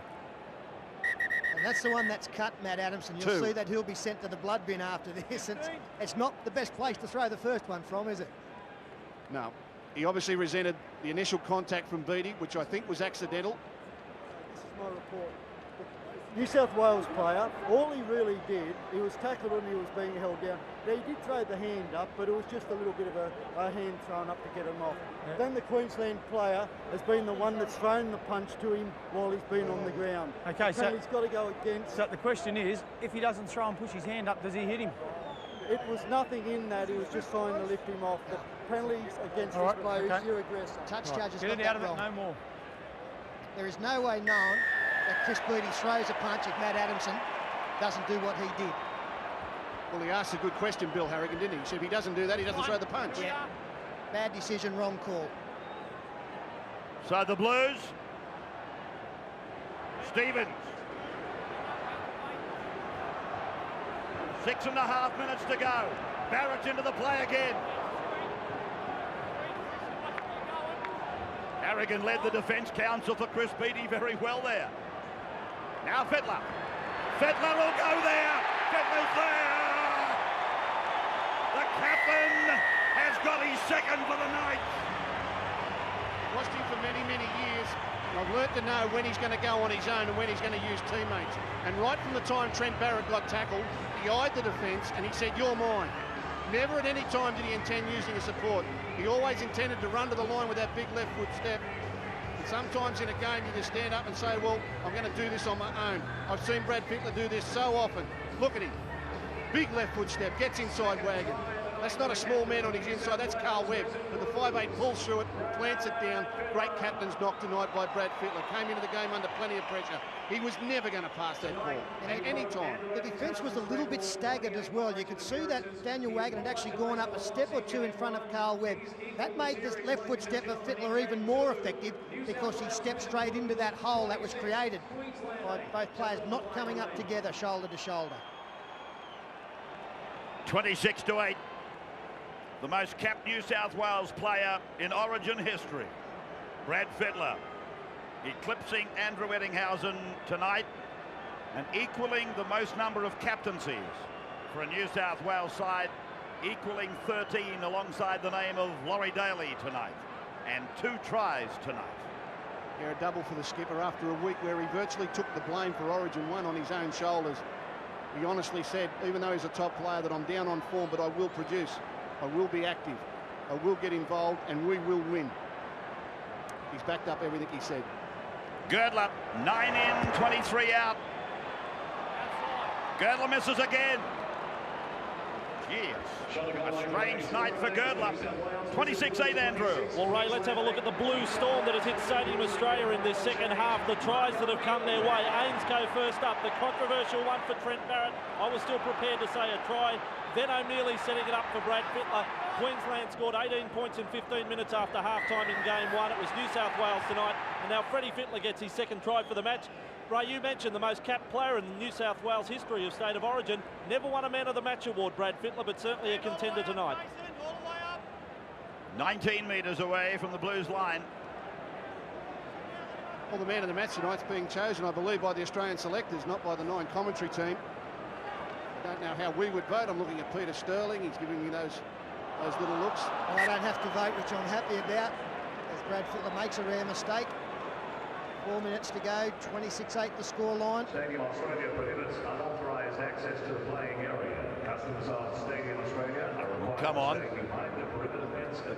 [SPEAKER 2] And that's the one that's cut, Matt Adamson. You'll
[SPEAKER 3] Two.
[SPEAKER 2] see that he'll be sent to the blood bin after this. It's not the best place to throw the first one from, is it?
[SPEAKER 3] No. He obviously resented the initial contact from Beattie, which I think was accidental.
[SPEAKER 8] This is my report. The New South Wales player, all he really did, he was tackled when he was being held down. Now, he did throw the hand up, but it was just a little bit of a hand thrown up to get him off.
[SPEAKER 7] Yeah.
[SPEAKER 8] Then the Queensland player has been the one that's thrown the punch to him while he's been on the ground.
[SPEAKER 7] Okay, so
[SPEAKER 8] he's got to go against.
[SPEAKER 7] the question is, if he doesn't throw and push his hand up, does he hit him?
[SPEAKER 8] It was nothing in that. He was just trying to lift him off. The penalties against
[SPEAKER 7] All
[SPEAKER 8] this
[SPEAKER 7] right,
[SPEAKER 8] player
[SPEAKER 7] okay.
[SPEAKER 8] is your aggressor.
[SPEAKER 2] Touch judges
[SPEAKER 7] Get
[SPEAKER 2] got
[SPEAKER 7] it out
[SPEAKER 2] that
[SPEAKER 7] of it,
[SPEAKER 2] wrong.
[SPEAKER 7] no more.
[SPEAKER 2] There is no way known that Chris Beattie throws a punch if Matt Adamson doesn't do what he did.
[SPEAKER 3] Well, he asked a good question, Bill Harrigan, didn't he? He said if he doesn't do that, he doesn't throw the punch.
[SPEAKER 2] Yeah. Bad decision, wrong call.
[SPEAKER 1] So the Blues, Stevens. 6.5 minutes to go. Barrett into the play again. Harrigan led the defence council for Chris Beattie very well there. Now Fittler. Fittler will go there. Fittler's there. The captain has got his second for the night.
[SPEAKER 3] Watched him for many, many years. I've learnt to know when he's going to go on his own and when he's going to use teammates. And right from the time Trent Barrett got tackled, he eyed the defence and he said, "You're mine." Never at any time did he intend using a support. He always intended to run to the line with that big left foot step. And sometimes in a game you just stand up and say, well, I'm going to do this on my own. I've seen Brad Fittler do this so often. Look at him. Big left foot step, gets inside Wagon. That's not a small man on his inside, that's Carl Webb. But the 5'8" pulls through it, plants it down. Great captain's knock tonight by Brad Fittler. Came into the game under plenty of pressure. He was never going to pass that ball at any time.
[SPEAKER 2] The defence was a little bit staggered as well. You could see that Daniel Wagon had actually gone up a step or two in front of Carl Webb. That made this left foot step of Fittler even more effective because he stepped straight into that hole that was created by both players not coming up together, shoulder to shoulder.
[SPEAKER 1] 26-8. The most capped New South Wales player in Origin history, Brad Fittler, eclipsing Andrew Ettinghausen tonight and equaling the most number of captaincies for a New South Wales side, equaling 13 alongside the name of Laurie Daly tonight, and 2 tries tonight.
[SPEAKER 3] Yeah, a double for the skipper after a week where he virtually took the blame for Origin 1 on his own shoulders. He honestly said, even though he's a top player, that I'm down on form, but I will produce. I will be active. I will get involved, and we will win. He's backed up everything he said.
[SPEAKER 1] Girdler, 9 in, 23 out. Girdler misses again. Yes, a strange night for Girdler. 26-8, Andrew.
[SPEAKER 6] Well, Ray, let's have a look at the blue storm that has hit Stadium Australia in this second half. The tries that have come their way. Ainscough first up, the controversial one for Trent Barrett. I was still prepared to say a try. Then O'Neilly setting it up for Brad Fittler. Queensland scored 18 points in 15 minutes after half-time in game 1. It was New South Wales tonight, and now Freddie Fittler gets his second try for the match. Ray, you mentioned the most capped player in the New South Wales history of State of Origin. Never won a Man of the Match award, Brad Fittler, but certainly a contender tonight.
[SPEAKER 1] 19 metres away from the Blues line.
[SPEAKER 3] Well, the Man of the Match tonight's being chosen, I believe, by the Australian selectors, not by the 9 commentary team. I don't know how we would vote. I'm looking at Peter Sterling. He's giving me those little looks.
[SPEAKER 2] Well, I don't have to vote, which I'm happy about, as Brad Fittler makes a rare mistake. 4 minutes to go, 26-8 the score line.
[SPEAKER 4] Stadium Australia prohibits unauthorised access to the playing area. Customers of Stadium Australia are required
[SPEAKER 1] Come on.
[SPEAKER 4] to stay behind the perimeter fence.
[SPEAKER 1] The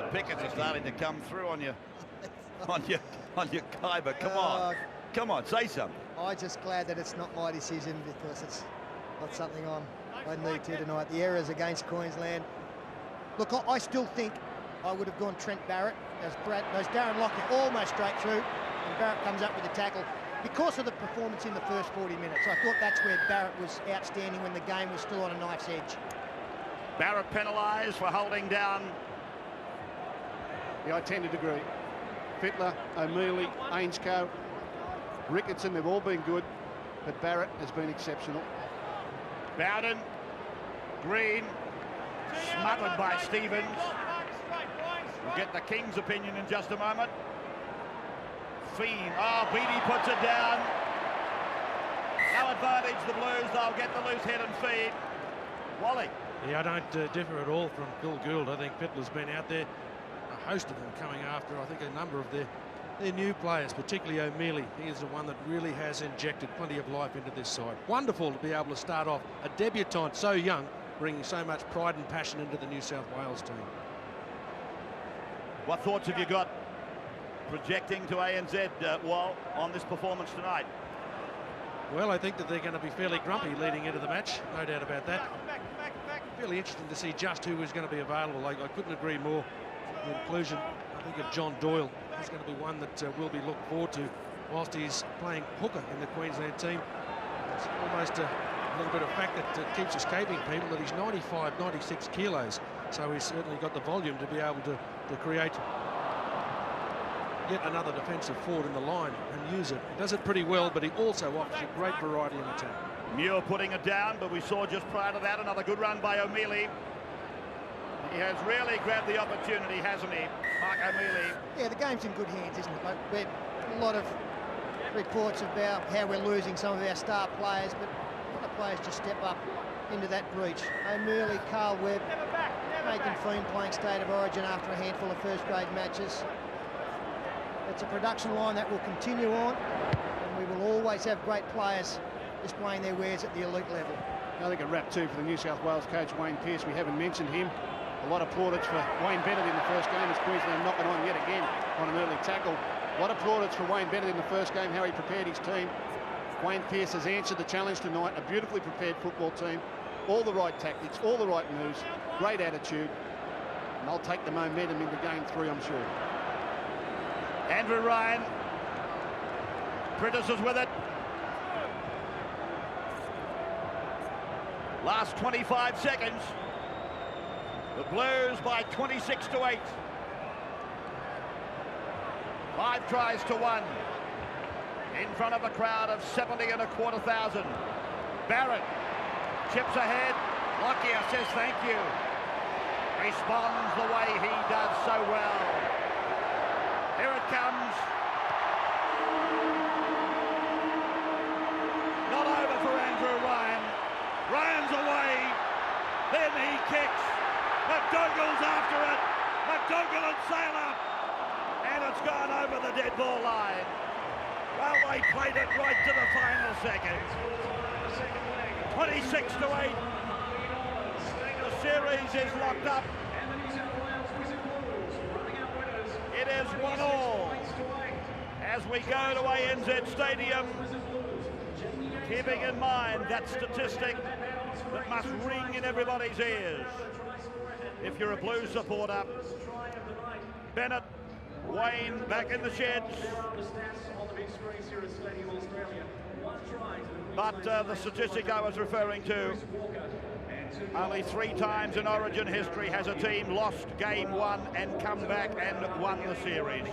[SPEAKER 1] pickets are starting to come through on your Khyber. Come on, say something.
[SPEAKER 2] I'm just glad that it's not my decision because it's not something I need to tonight. The errors against Queensland. Look, I still think I would have gone Trent Barrett as Darren Lockyer almost straight through, and Barrett comes up with a tackle because of the performance in the first 40 minutes. I thought that's where Barrett was outstanding when the game was still on a knife's edge.
[SPEAKER 1] Barrett penalised for holding down.
[SPEAKER 3] Yeah, I tend to agree. Fittler, O'Mealy, Ainscough, Ricketson, they've all been good, but Barrett has been exceptional.
[SPEAKER 1] Bowden, Green, smothered by Stevens. We'll get the King's opinion in just a moment. Fiend, Beattie puts it down. No advantage, the Blues, they'll get the loose head and feed. Wally.
[SPEAKER 5] Yeah, I don't differ at all from Phil Gould. I think Fittler's been out there, a host of them coming after, I think, a number of their new players, particularly O'Mealy. He is the one that really has injected plenty of life into this side. Wonderful to be able to start off a debutant so young, bringing so much pride and passion into the New South Wales team.
[SPEAKER 1] What thoughts have you got projecting to ANZ, Wal, on this performance tonight?
[SPEAKER 5] Well, I think that they're going to be fairly grumpy leading into the match, no doubt about that. Really interesting to see just who is going to be available. I couldn't agree more. The inclusion, I think, of John Doyle is going to be one that we'll be looking forward to whilst he's playing hooker in the Queensland team. It's almost a little bit of fact that keeps escaping people that he's 95, 96 kilos. So he's certainly got the volume to be able to create yet another defensive forward in the line and use it. He does it pretty well, but he also offers a great variety in attack.
[SPEAKER 1] Muir putting it down, but we saw just prior to that another good run by O'Mealy. He has really grabbed the opportunity, hasn't he, Mark O'Mealy?
[SPEAKER 2] Yeah, the game's in good hands, isn't it? Like, we've a lot of reports about how we're losing some of our star players, but a lot of players just step up into that breach. O'Mealy, Carl Webb, Nathan Feen playing State of Origin after a handful of first-grade matches. It's a production line that will continue on, and we will always have great players displaying their wares at the elite level.
[SPEAKER 3] I think a wrap too for the New South Wales coach Wayne Pearce. We haven't mentioned him. A lot of plaudits for Wayne Bennett in the first game as Queensland knocking on yet again on an early tackle. A lot of plaudits for Wayne Bennett in the first game, how he prepared his team. Wayne Pearce has answered the challenge tonight. A beautifully prepared football team. All the right tactics, all the right moves, great attitude. And they'll take the momentum into game 3, I'm sure.
[SPEAKER 1] Andrew Ryan. Prentice is with it. Last 25 seconds. The Blues by 26-8. 5 tries to 1. In front of a crowd of 70,250. Barrett chips ahead. Lockyer says thank you. Responds the way he does so well. Here it comes. Not over for Andrew Ryan. Ryan's away. Then he kicks. McDougall's after it. McDougall and Sailor. And it's gone over the dead ball line. Well, they played it right to the final seconds. 26-8. The series is locked up. It is 1-1 as we go to ANZ Stadium, keeping in mind that statistic that must ring in everybody's ears. If you're a Blues supporter, Bennett, Wayne back in the sheds. But the statistic I was referring to, only 3 times in Origin history has a team lost game 1 and come back and won the series.